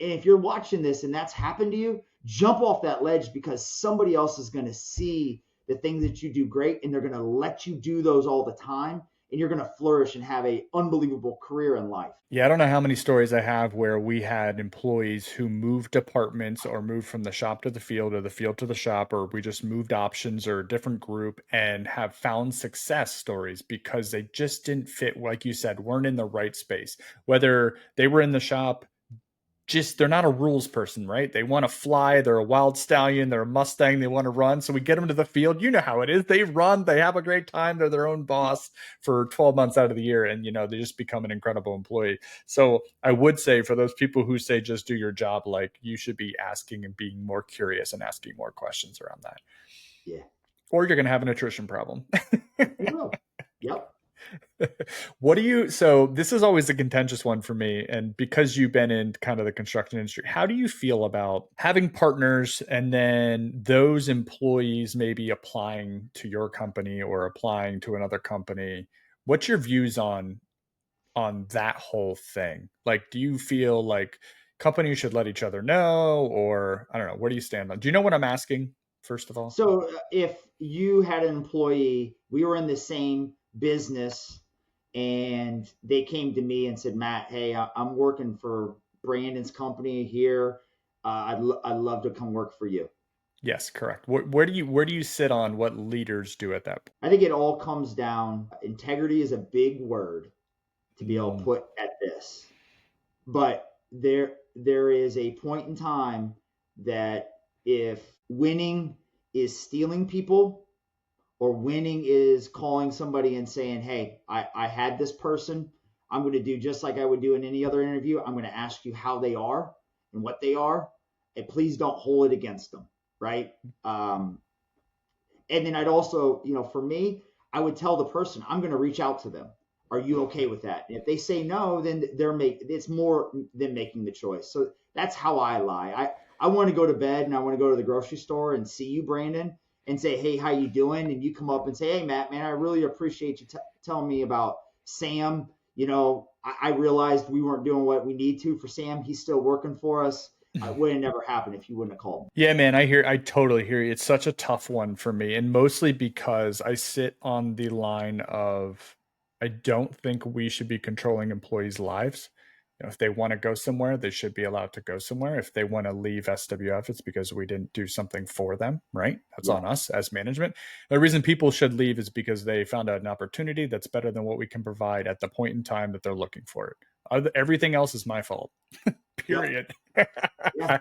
And if you're watching this and that's happened to you, jump off that ledge because somebody else is going to see the things that you do great and they're going to let you do those all the time, and you're going to flourish and have a unbelievable career in life. Yeah, I don't know how many stories I have where we had employees who moved departments or moved from the shop to the field or the field to the shop, or we just moved options or a different group and have found success stories because they just didn't fit, like you said, weren't in the right space. Whether they were in the shop, just they're not a rules person, right? They want to fly. They're a wild stallion. They're a Mustang. They want to run. So we get them to the field. You know how it is. They run. They have a great time. They're their own boss for 12 months out of the year. And, they just become an incredible employee. So I would say for those people who say just do your job, like you should be asking and being more curious and asking more questions around that. Yeah, Or you're going to have an attrition problem. you will. Yep. What do you, so this is always a contentious one for me. And because you've been in kind of the construction industry, how do you feel about having partners and then those employees maybe applying to your company or applying to another company? What's your views on that whole thing? Like, do you feel like companies should let each other know, or I don't know, where do you stand on? Do you know what I'm asking, first of all? So if you had an employee, we were in the same business, and they came to me and said, "Matt, hey, I'm working for Brandon's company here. I'd love to come work for you." Yes, correct. Where do you sit on what leaders do at that point? I think it all comes down. Integrity is a big word to be able to Mm, put at this, but there is a point in time that if winning is stealing people, or winning is calling somebody and saying, "Hey, I had this person. I'm going to do just like I would do in any other interview. I'm going to ask you how they are and what they are, and please don't hold it against them." Right. And then I'd also, for me, I would tell the person, I'm going to reach out to them. Are you okay with that? And if they say no, then it's more than making the choice. So that's how I lie. I want to go to bed and I want to go to the grocery store and see you, Brandon, and say, "Hey, how you doing?" And you come up and say, "Hey, Matt, man, I really appreciate you telling me about Sam. I realized we weren't doing what we need to for Sam. He's still working for us. It would have never happened if you wouldn't have called me." Yeah, man, I totally hear you. It's such a tough one for me, and mostly because I sit on the line of I don't think we should be controlling employees' lives. If they want to go somewhere, they should be allowed to go somewhere. If they want to leave SWF, it's because we didn't do something for them, right? That's Yeah. on us as management. The reason people should leave is because they found out an opportunity that's better than what we can provide at the point in time that they're looking for it. Everything else is my fault. Yep. Period. Yeah.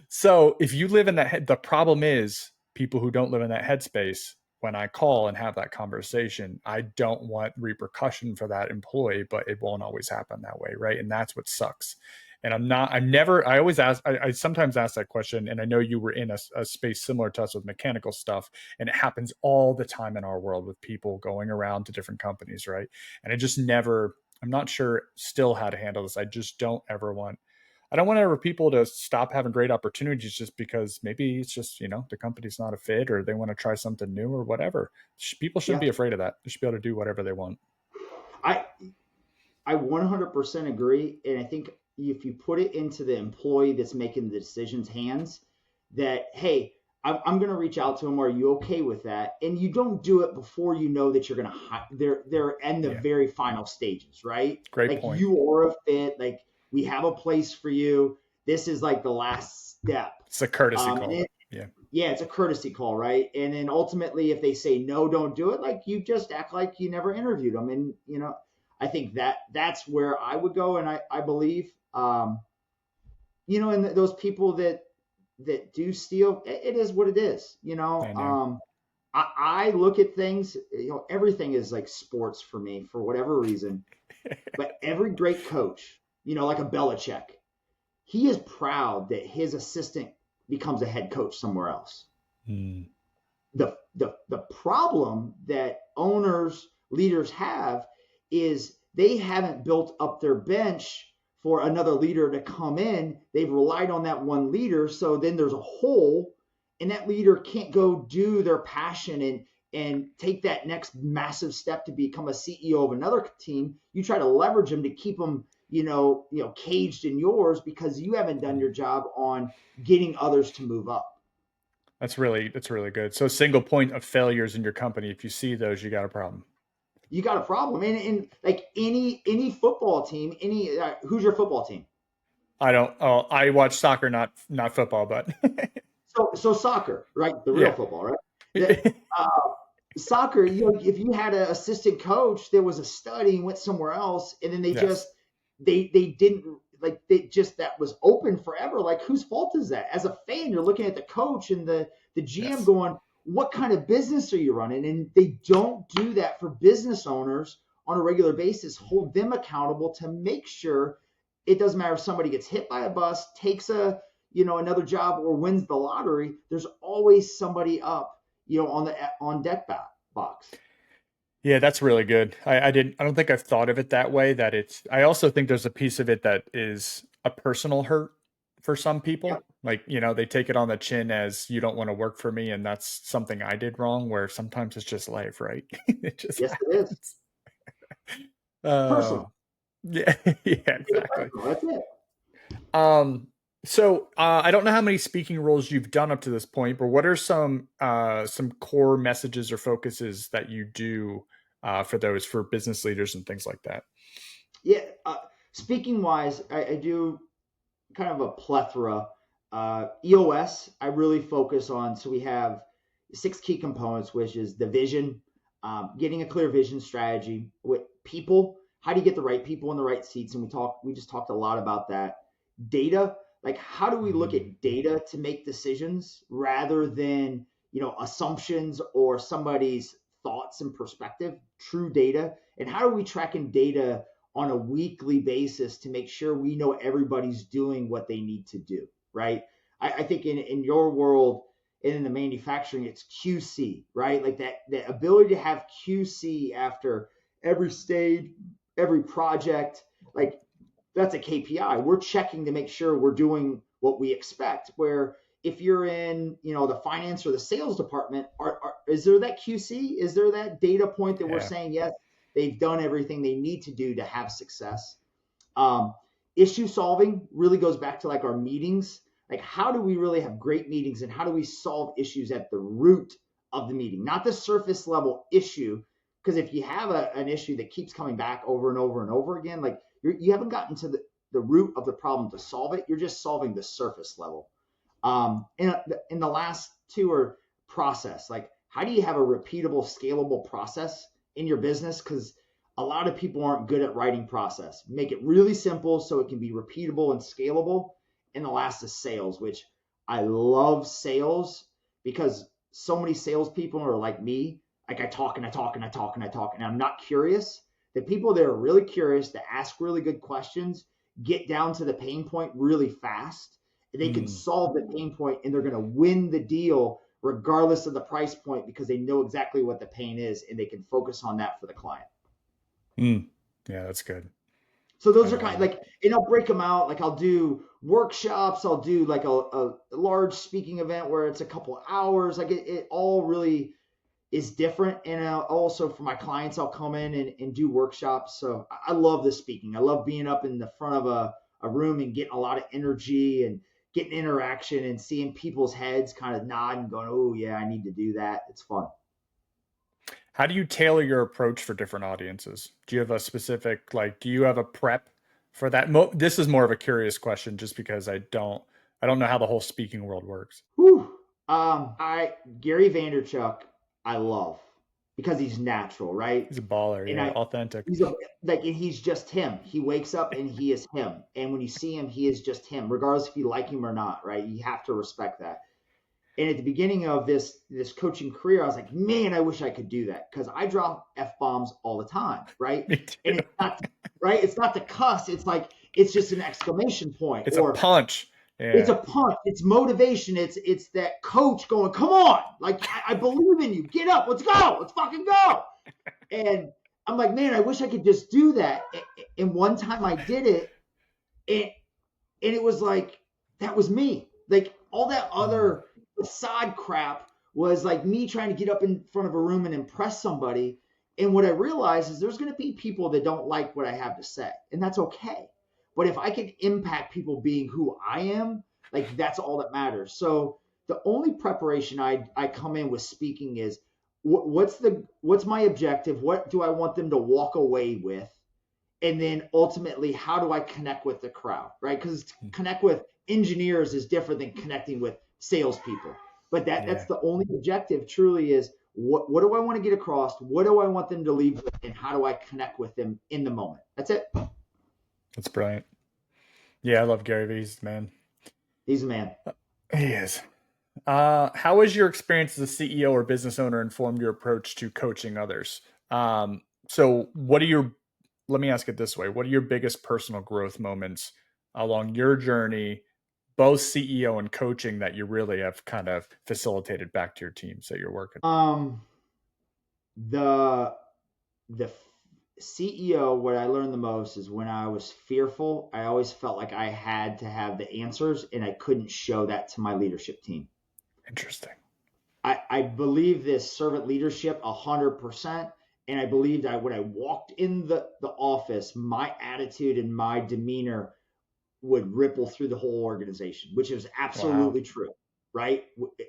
So if you live in the problem is people who don't live in that headspace, when I call and have that conversation, I don't want repercussion for that employee, but it won't always happen that way, right? And that's what sucks. And I always ask, I sometimes ask that question. And I know you were in a space similar to us with mechanical stuff. And it happens all the time in our world with people going around to different companies, right? And I'm not sure still how to handle this. I don't want ever people to stop having great opportunities just because maybe it's just, the company's not a fit or they want to try something new or whatever. People shouldn't Yeah, be afraid of that. They should be able to do whatever they want. I I 100% agree, and I think if you put it into the employee that's making the decisions hands, that hey, I'm going to reach out to them. Are you okay with that? And you don't do it before you know that you're going to. They're in the Yeah. very final stages, right? Great Like point. you are a fit. Like we have a place for you. This is like the last step. It's a courtesy And call. it, Yeah. yeah, it's a courtesy call, right? And then ultimately, if they say no, don't do it. Like you just act like you never interviewed them, and I think that's where I would go, and I believe, and those people that do steal, it is what it is. I know. I look at things, everything is like sports for me for whatever reason, but every great coach, like a Belichick, he is proud that his assistant becomes a head coach somewhere else. Mm. The problem that owners, leaders have is they haven't built up their bench for another leader to come in. They've relied on that one leader, so then there's a hole, and that leader can't go do their passion and take that next massive step to become a CEO of another team. You try to leverage them to keep them, caged in yours because you haven't done your job on getting others to move up. That's really good. So single point of failures in your company, if you see those, you got a problem. You got a problem. And like any football team, who's your football team? I watch soccer, not football, but So soccer, right? The real yeah. football, right? That soccer, if you had an assistant coach that was a study and went somewhere else, and then they just Yes. they didn't like they just that was open forever. Like whose fault is that? As a fan, you're looking at the coach and the GM Yes. going, what kind of business are you running? And they don't do that for business owners on a regular basis. Hold them accountable to make sure it doesn't matter if somebody gets hit by a bus, takes another job or wins the lottery. There's always somebody up, on deck box. Yeah, that's really good. I don't think I've thought of it that way. I also think there's a piece of it that is a personal hurt for some Yep. people. Like, they take it on the chin as you don't want to work for me. And that's something I did wrong, where sometimes it's just life, right? It just Yes, it is. happens. Personal. Yeah, yeah, Take it exactly. personal. That's it. Um, so I don't know how many speaking roles you've done up to this point, but what are some core messages or focuses that you do for business leaders and things like that? Yeah. Speaking wise, I do kind of a plethora. EOS, I really focus on. So we have 6 key components, which is the vision, getting a clear vision strategy with people. How do you get the right people in the right seats? And we just talked a lot about that. Data, like how do we look Mm, at data to make decisions rather than, assumptions or somebody's thoughts and perspective, true data. And how are we tracking data on a weekly basis to make sure we know everybody's doing what they need to do, right? I think in your world and in the manufacturing, it's QC, right? Like that ability to have QC after every stage, every project, like that's a KPI. We're checking to make sure we're doing what we expect. Where if you're in, the finance or the sales department, is there that QC? Is there that data point that we're yeah. saying, yes, they've done everything they need to do to have success? Um, Issue solving really goes back to like our meetings. Like, how do we really have great meetings and how do we solve issues at the root of the meeting, not the surface level issue? Because if you have an issue that keeps coming back over and over and over again, like you haven't gotten to the root of the problem to solve it. You're just solving the surface level. And the last two are process. Like, how do you have a repeatable, scalable process in your business? Because a lot of people aren't good at writing process. Make it really simple so it can be repeatable and scalable. And the last is sales, which I love sales because so many salespeople are like me. Like I talk and I talk and I talk and I talk, and I'm not curious. The people that are really curious, that ask really good questions, get down to the pain point really fast. They can Mm, solve the pain point and they're going to win the deal regardless of the price point because they know exactly what the pain is and they can focus on that for the client. mm. Yeah, that's good. So I those are know. kind of like, and I'll break them out. Like I'll do workshops. I'll do like a large speaking event where it's a couple hours. Like it all really is different. And also for my clients, I'll come in and do workshops. So I love the speaking. I love being up in the front of a room and getting a lot of energy and getting interaction and seeing people's heads kind of nod and going, oh yeah, I need to do that. It's fun. How do you tailor your approach for different audiences? Do you have a specific, like, do you have a prep for that? This is more of a curious question just because I don't know how the whole speaking world works. Whew. I Gary Vanderchuck, I love because he's natural, right? He's a baller, And yeah, I authentic. he's a, like and he's just him. He wakes up and he is him. And when you see him, he is just him, regardless if you like him or not, right? You have to respect that. And at the beginning of this coaching career, I was like, man, I wish I could do that because I drop f bombs all the time, right? Me too. And it's not right. It's not to cuss. It's like it's just an exclamation point, It's a or punch. it's Yeah. a punch. It's motivation. It's that coach going, come on, like I believe in you. Get up. Let's go. Let's fucking go. And I'm like, man, I wish I could just do that. And one time I did it, and and it was like that was me. Like all that Mm, other facade crap was like me trying to get up in front of a room and impress somebody. And what I realized is there's going to be people that don't like what I have to say, and that's okay. But if I can impact people being who I am, like that's all that matters. So the only preparation I come in with speaking is what's my objective? What do I want them to walk away with? And then ultimately, how do I connect with the crowd, right? Because mm, connect with engineers is different than connecting with salespeople. But that's yeah, the only objective. Truly, is what do I want to get across? What do I want them to leave with, and how do I connect with them in the moment? That's it. that's brilliant. Yeah, I love Gary V's, man. He's a man. He is. How has your experience as a CEO or business owner informed your approach to coaching others? So what are your, let me ask it this way. What are your biggest personal growth moments along your journey, both CEO and coaching, that you really have kind of facilitated back to your teams that you're working? Um, the the CEO, what I learned the most is when I was fearful, I always felt like I had to have the answers, and I couldn't show that to my leadership team. Interesting. I believe this servant leadership 100%. And I believed when I walked in the office, my attitude and my demeanor would ripple through the whole organization, which is Wow. absolutely true, right?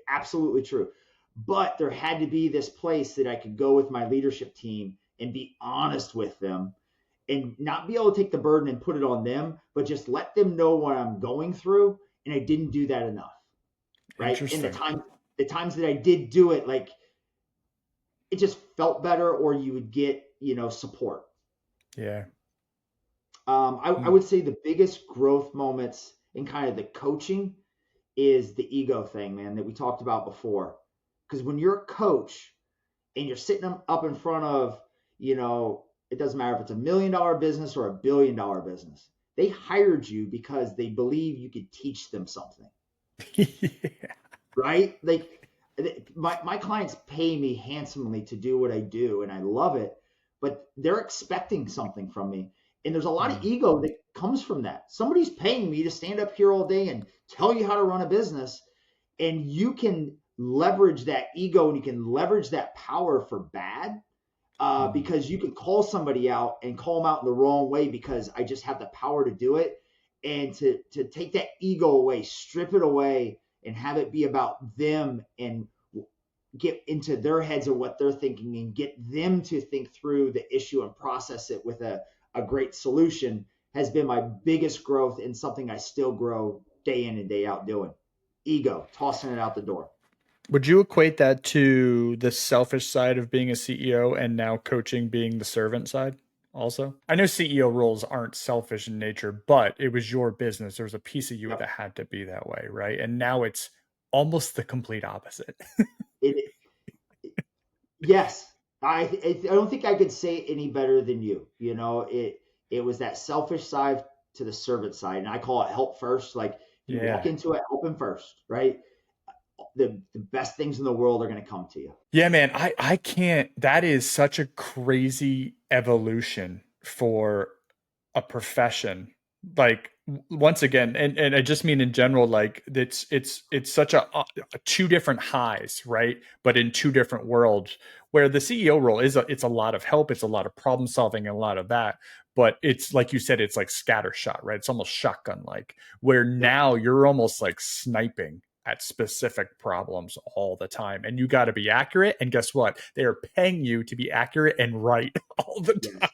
Absolutely true. But there had to be this place that I could go with my leadership team and be honest with them and not be able to take the burden and put it on them, but just let them know what I'm going through. And I didn't do that enough, right? In Interesting. the times that I did do it, like it just felt better, or you would get support. Yeah. I Hmm. would say the biggest growth moments in kind of the coaching is the ego thing, man, that we talked about before. Because when you're a coach and you're sitting up in front of, it doesn't matter if it's $1 million business or $1 billion business. They hired you because they believe you could teach them something, Yeah. right? Like my clients pay me handsomely to do what I do, and I love it, but they're expecting something from me. And there's a lot of Hmm. ego that comes from that. Somebody's paying me to stand up here all day and tell you how to run a business, and you can leverage that ego and you can leverage that power for bad, Hmm. because you can call somebody out and call them out in the wrong way because I just have the power to do it. And to take that ego away, strip it away, and have it be about them and get into their heads of what they're thinking and get them to think through the issue and process it with a great solution has been my biggest growth and something I still grow day in and day out doing. Ego, tossing it out the door. Would you equate that to the selfish side of being a CEO and now coaching being the servant side also? I know CEO roles aren't selfish in nature, but it was your business. There was a piece of you Yep. that had to be that way, right? And now it's almost the complete opposite. It, yes, I don't think I could say it any better than you. It was that selfish side to the servant side, and I call it help first. Like if you walk Yeah. into it, help them first, right? The best things in the world are going to come to you. Yeah, man, I can't. That is such a crazy evolution for a profession. Like once again, and I just mean in general, like it's such a two different highs, right? But in two different worlds, where the CEO role is it's a lot of help, it's a lot of problem solving, and a lot of that. But it's like you said, it's like scattershot, right? It's almost shotgun like, where Yep. now you're almost like sniping at specific problems all the time, and you got to be accurate. And guess what? They are paying you to be accurate and right all the Yes. time.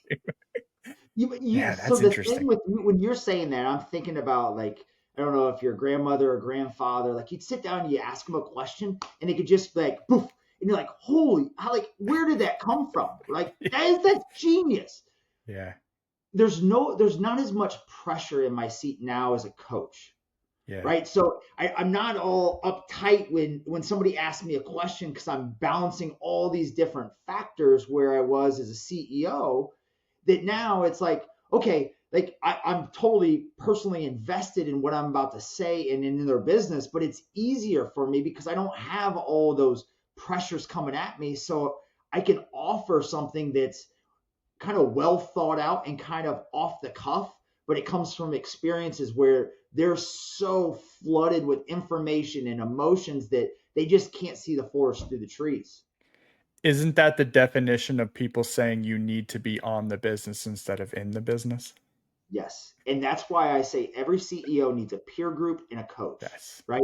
You, Yeah, so that's the thing interesting. with when you're saying that, I'm thinking about like I don't know if your grandmother or grandfather, like you'd sit down and you ask them a question, and they could just be like, "Poof," and you're like, "Holy, how, like where did that come from?" Like that's genius. Yeah, There's not as much pressure in my seat now as a coach, yeah. right? So I'm not all uptight when somebody asks me a question because I'm balancing all these different factors where I was as a CEO. That now it's like, okay, like I'm totally personally invested in what I'm about to say and in their business, but it's easier for me because I don't have all those pressures coming at me. So I can offer something that's kind of well thought out and kind of off the cuff, but it comes from experiences where they're so flooded with information and emotions that they just can't see the forest through the trees. Isn't that the definition of people saying you need to be on the business instead of in the business? Yes. And that's why I say every CEO needs a peer group and a coach, Yes. right?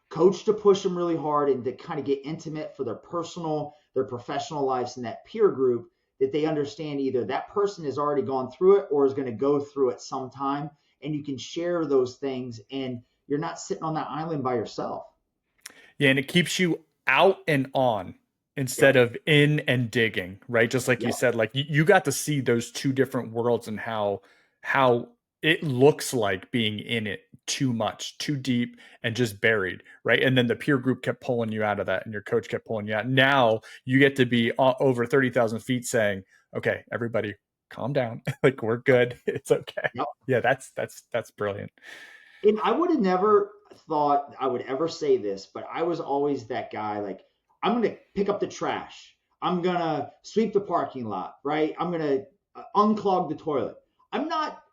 Coach to push them really hard and to kind of get intimate for their personal, their professional lives, and that peer group that they understand either that person has already gone through it or is going to go through it sometime. And you can share those things and you're not sitting on that island by yourself. Yeah, and it keeps you out and on instead Yep. of in and digging, right? Just like you Yep. said, like you got to see those two different worlds and how it looks like being in it too much, too deep, and just buried, right? And then the peer group kept pulling you out of that, and your coach kept pulling you out. Now you get to be over 30,000 feet, saying, "Okay, everybody, calm down. Like we're good. It's okay." Yep. Yeah, that's brilliant. And I would have never thought I would ever say this, but I was always that guy like, I'm going to pick up the trash. I'm going to sweep the parking lot, right? I'm going to unclog the toilet. I'm not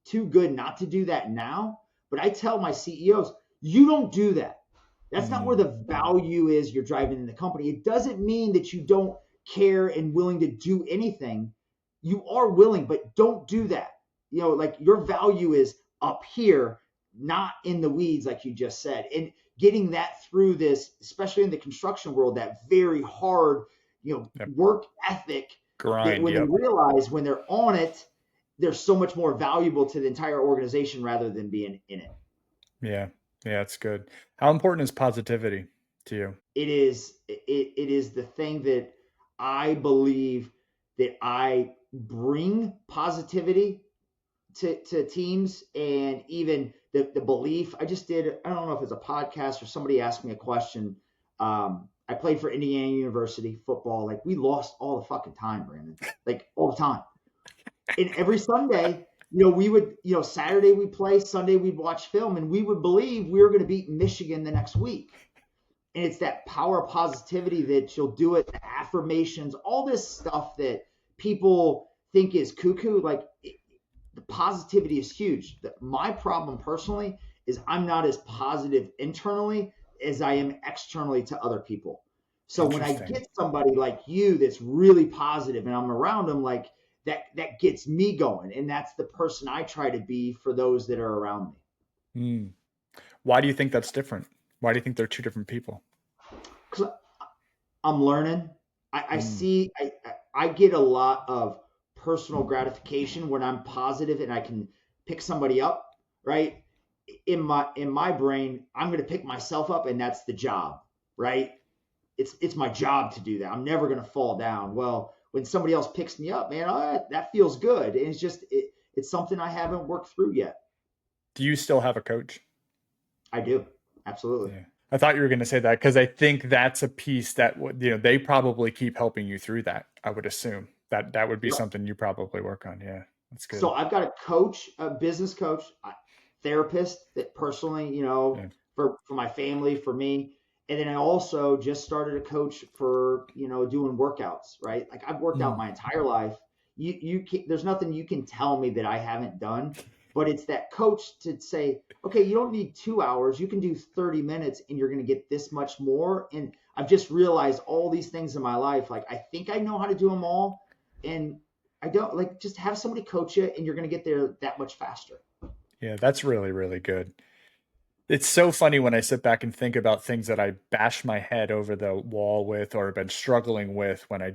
too good not to do that now, but I tell my CEOs, you don't do that. That's not where Mm, the value is you're driving in the company. It doesn't mean that you don't care and willing to do anything. You are willing, but don't do that. You know, like your value is up here, not in the weeds, like you just said. And getting that through this, especially in the construction world, that very hard, yep. work ethic that Grind. when they Yep. realize when they're on it, they're so much more valuable to the entire organization rather than being in it. Yeah. Yeah, it's good. How important is positivity to you? It is the thing that I believe that I bring positivity to teams and even the belief. I just did, I don't know if it's a podcast or somebody asked me a question. I played for Indiana University football. Like we lost all the fucking time, Brandon, like all the time. And every Sunday, we would, Saturday we'd play, Sunday we'd watch film, and we would believe we were going to beat Michigan the next week. And it's that power of positivity that you'll do it, the affirmations, all this stuff that people think is cuckoo. Like the positivity is huge. My problem personally is I'm not as positive internally as I am externally to other people. So when I Interesting. get somebody like you that's really positive and I'm around them, like that gets me going. And that's the person I try to be for those that are around me. Mm. Why do you think that's different? Why do you think they're two different people? Because I'm learning. I Mm. see. I get a lot of personal gratification when I'm positive and I can pick somebody up. Right in my brain, I'm going to pick myself up, and that's the job. Right. It's my job to do that. I'm never going to fall down. Well, when somebody else picks me up, man, that feels good. And it's something I haven't worked through yet. Do you still have a coach? I do, absolutely. Yeah. I thought you were going to say that because I think that's a piece that they probably keep helping you through that. I would assume that would be Yep. something you probably work on. Yeah. That's good. So I've got a coach, a business coach, a therapist that personally, Yeah. for my family, for me. And then I also just started a coach for, doing workouts, right? Like I've worked out Mm. my entire life. There's nothing you can tell me that I haven't done, but it's that coach to say, okay, you don't need 2 hours. You can do 30 minutes and you're going to get this much more. And I've just realized all these things in my life. Like I think I know how to do them all. And I don't like just have somebody coach you and you're going to get there that much faster. Yeah, that's really, really good. It's so funny when I sit back and think about things that I bash my head over the wall with or have been struggling with when I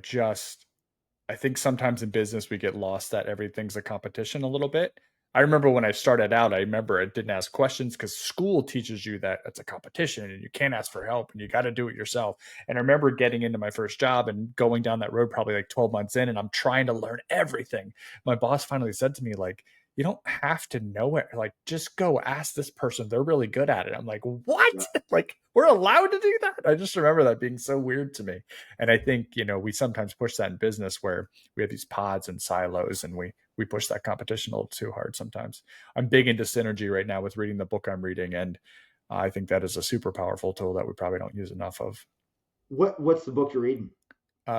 think sometimes in business we get lost that everything's a competition a little bit. I remember when I started out, I remember I didn't ask questions because school teaches you that it's a competition and you can't ask for help and you got to do it yourself. And I remember getting into my first job and going down that road probably like 12 months in, and I'm trying to learn everything. My boss finally said to me, like, you don't have to know it. Like, just go ask this person. They're really good at it. I'm like, what? Yeah. Like, we're allowed to do that? I just remember that being so weird to me. And I think, we sometimes push that in business where we have these pods and silos and we push that competition a little too hard sometimes. I'm big into synergy right now with reading the book I'm reading, and I think that is a super powerful tool that we probably don't use enough of. What's the book you're reading?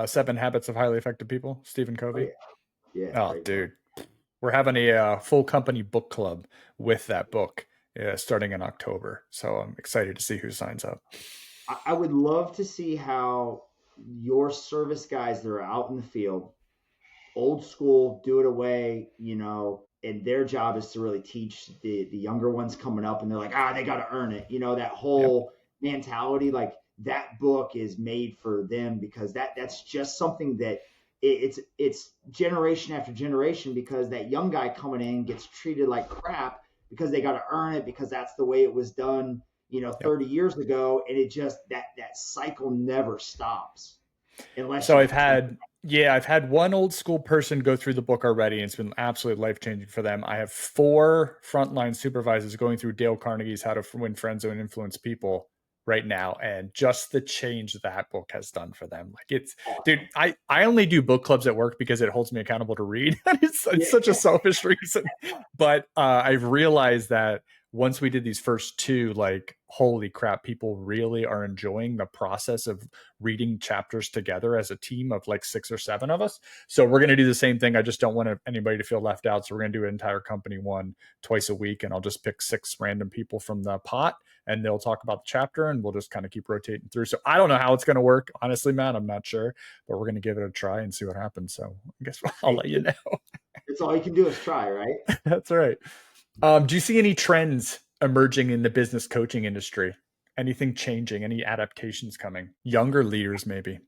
Seven Habits of Highly Effective People, Stephen Oh Covey. yeah, yeah, Oh, great book. dude, we're having a full company book club with that book starting in October. So I'm excited to see who signs up. I would love to see how your service guys that are out in the field, old school, do it away, and their job is to really teach the younger ones coming up, and they're like, they got to earn it, that Yep. whole mentality. Like that book is made for them because that's just something that it's generation after generation because that young guy coming in gets treated like crap because they got to earn it because that's the way it was done, Yep. 30 years ago, and it just that cycle never stops unless So you I've can change. had, yeah, I've had one old school person go through the book already, and it's been absolutely life changing for them. I have four frontline supervisors going through Dale Carnegie's How to Win Friends and Influence People right now, and just the change that book has done for them. Like it's, dude, Awesome. I only do book clubs at work because it holds me accountable to read. It's such a Yeah. selfish reason, but I've realized that once we did these first two, like, holy crap, people really are enjoying the process of reading chapters together as a team of like 6 or 7 of us. So we're going to do the same thing. I just don't want anybody to feel left out. So we're going to do an entire company one twice a week, and I'll just pick 6 random people from the pot and they'll talk about the chapter and we'll just kind of keep rotating through. So I don't know how it's going to work. Honestly, Matt, I'm not sure, but we're going to give it a try and see what happens. So I guess I'll Hey, let you know. it's all you can do is try, right? That's right. Do you see any trends emerging in the business coaching industry? Anything changing? Any adaptations coming? Younger leaders, maybe.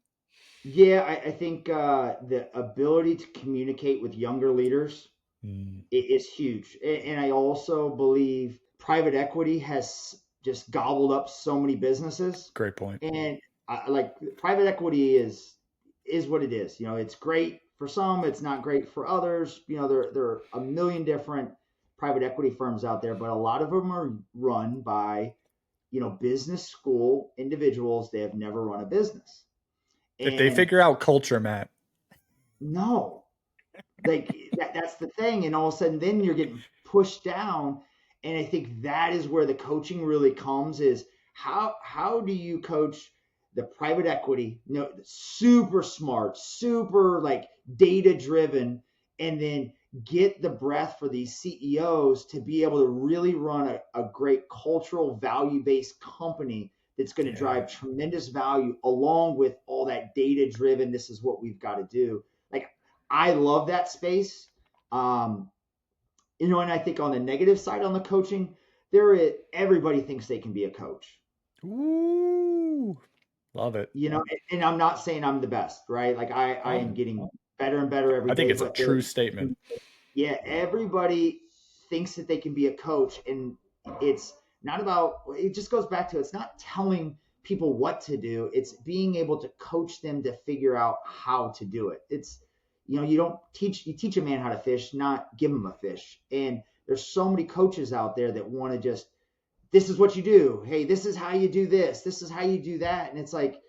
Yeah, I think the ability to communicate with younger leaders Mm, is huge. And I also believe private equity has just gobbled up so many businesses. great point. And like private equity is what it is. It's great for some, it's not great for others. There are a million different private equity firms out there, but a lot of them are run by business school individuals. They have never run a business. If they And figure out culture, Matt. no, like that's the thing. And all of a sudden, then you're getting pushed down. And I think that is where the coaching really comes is how do you coach the private equity, super smart, super like data driven, and then get the breath for these CEOs to be able to really run a great cultural value based company that's going to Yeah. drive tremendous value along with all that data driven. This is what we've got to do. Like I love that space. Um, and I think on the negative side on the coaching, everybody thinks they can be a coach. Ooh, love it. And I'm not saying I'm the best, right? Like I Oh, am getting better and better every I think day, it's a but true statement. yeah, everybody thinks that they can be a coach, and it's not about. It just goes back to it's not telling people what to do. It's being able to coach them to figure out how to do it. It's you teach a man how to fish, not give him a fish. And there's so many coaches out there that want to just this is what you do. Hey, this is how you do this. This is how you do that. And it's like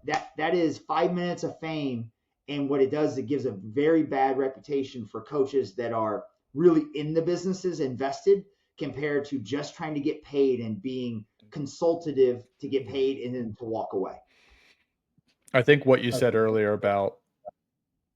that is 5 minutes of fame. And what it does, it gives a very bad reputation for coaches that are really in the businesses, invested, compared to just trying to get paid and being consultative to get paid and then to walk away. I think what you said earlier about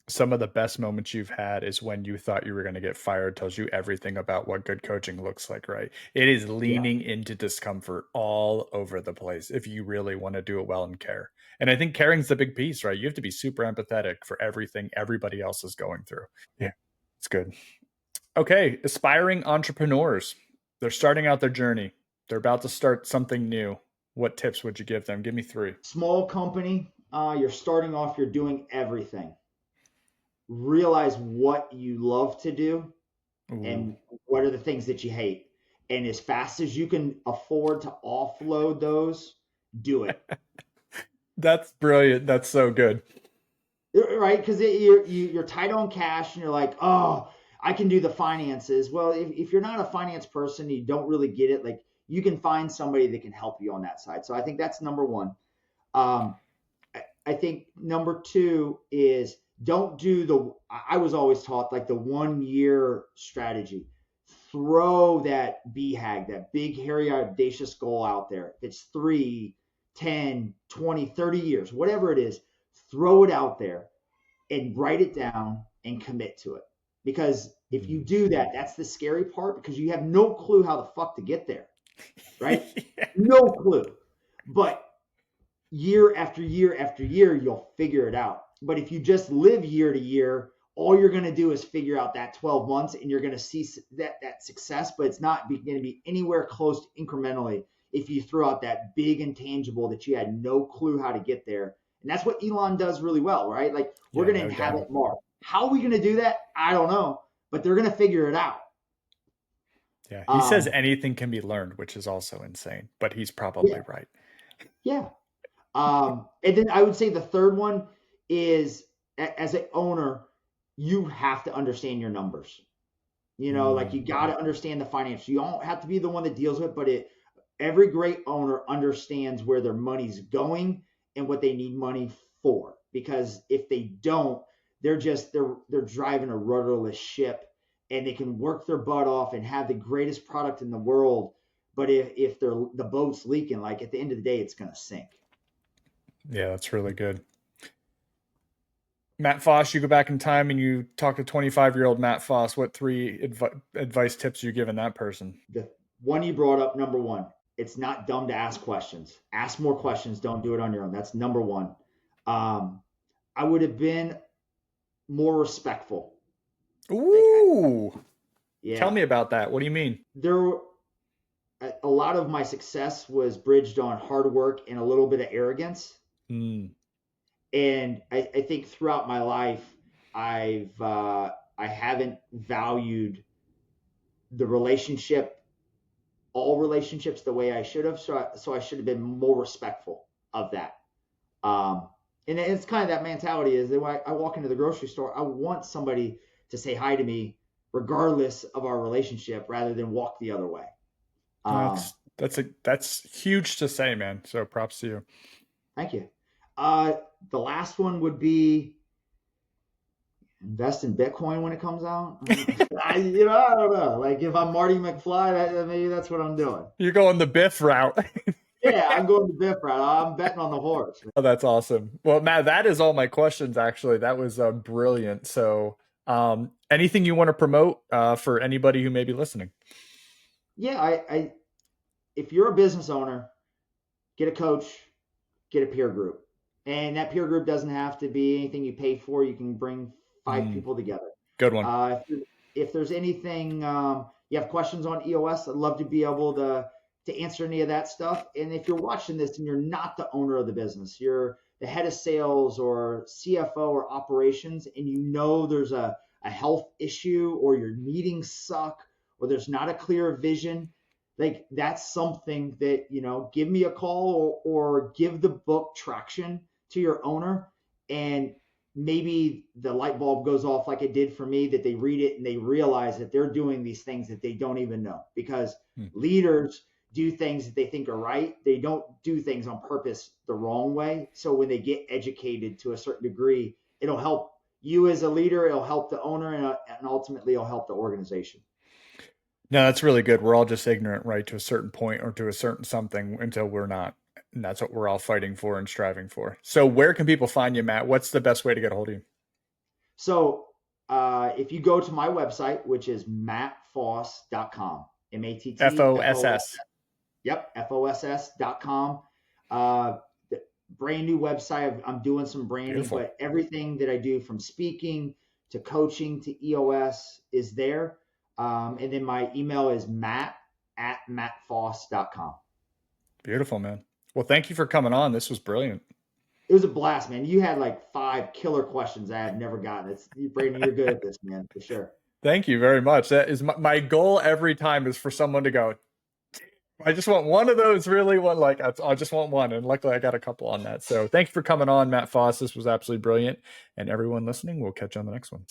some of the best moments you've had is when you thought you were going to get fired tells you everything about what good coaching looks like, right? It is Yeah. leaning into discomfort all over the place if you really want to do it well and care. And I think caring's the big piece, right? You have to be super empathetic for everything everybody else is going through. Yeah, it's good. Okay, aspiring entrepreneurs. They're starting out their journey. They're about to start something new. What tips would you give them? Give me 3. Small company, you're starting off, you're doing everything. Realize what you love to do Ooh. and what are the things that you hate. And as fast as you can afford to offload those, do it. That's brilliant. That's so good. Right? Because you're tight on cash and you're like, oh, I can do the finances. Well, if you're not a finance person, you don't really get it. Like, you can find somebody that can help you on that side. So I think that's number one. Um, I think number 2 is don't do the, I was always taught like the 1 year strategy. Throw that BHAG, that big, hairy, audacious goal out there. If it's 3, 10, 20, 30 years, whatever it is, throw it out there and write it down and commit to it. Because if you do that, that's the scary part, because you have no clue how the fuck to get there, right? Yeah. No clue. But year after year after year, you'll figure it out. But if you just live year to year, all you're going to do is figure out that 12 months and you're going to see that success, but it's not going to be anywhere close to incrementally if you throw out that big intangible that you had no clue how to get there. And that's what Elon does really well, right? Like, we're going to inhabit Mars. How are we going to do that? I don't know, but they're going to figure it out. Yeah, he says anything can be learned, which is also insane, but he's probably Yeah. right. Yeah. And then I would say the third one is, as an owner, you have to understand your numbers. Like, you got to understand the financials. You don't have to be the one that deals with it, but every great owner understands where their money's going and what they need money for. Because if they don't, they're driving a rudderless ship, and they can work their butt off and have the greatest product in the world. But if the boat's leaking, like, at the end of the day, it's going to sink. Yeah, that's really good. Matt Foss, you go back in time and you talk to 25-year-old Matt Foss. What 3 advice tips are you giving that person? The one you brought up, number 1, it's not dumb to ask questions. Ask more questions. Don't do it on your own. That's number 1. I would have been more respectful. Ooh. Yeah. Tell me about that. What do you mean? A lot of my success was bridged on hard work and a little bit of arrogance. And I think throughout my life, I haven't valued all relationships the way I should have. So I should have been more respectful of that. And it's kind of that mentality is that when I walk into the grocery store, I want somebody to say hi to me regardless of our relationship, rather than walk the other way. That's huge to say, man. So props to you. Thank you. The last one would be invest in Bitcoin when it comes out. I don't know. Like, if I'm Marty McFly, maybe that's what I'm doing. You're going the Biff route. Yeah, I'm going the Biff route. I'm betting on the horse. Oh, that's awesome. Well, Matt, that is all my questions, actually. That was brilliant. So anything you want to promote for anybody who may be listening? Yeah, if you're a business owner, get a coach, get a peer group. And that peer group doesn't have to be anything you pay for. You can bring 5 people together. Good one. If there's anything, you have questions on EOS, I'd love to be able to answer any of that stuff. And if you're watching this and you're not the owner of the business, you're the head of sales or CFO or operations, and there's a health issue, or your meetings suck, or there's not a clear vision, like, that's something that, give me a call, or give the book Traction to your owner, and maybe the light bulb goes off like it did for me, that they read it and they realize that they're doing these things that they don't even know. Because leaders do things that they think are right. They don't do things on purpose the wrong way. So when they get educated to a certain degree, it'll help you as a leader, it'll help the owner, and ultimately it'll help the organization. No, that's really good. We're all just ignorant, right, to a certain point or to a certain something until we're not. And that's what we're all fighting for and striving for. So, where can people find you, Matt? What's the best way to get a hold of you? So if you go to my website, which is mattfoss.com, MATTFOS, FOSS. yep, FOSS.com. The brand new website. I'm doing some branding, Beautiful. but everything that I do from speaking to coaching to EOS is there. And then my email is matt@mattfoss.com. Beautiful, man. Well, thank you for coming on. This was brilliant. It was a blast, man. You had like 5 killer questions I have never gotten. It's Brandon, you're good at this, man, for sure. Thank you very much. That is my goal every time is for someone to go, I just want one of those, really one, like I just want one. And luckily I got a couple on that. So thank you for coming on, Matt Foss. This was absolutely brilliant. And everyone listening, we'll catch you on the next one.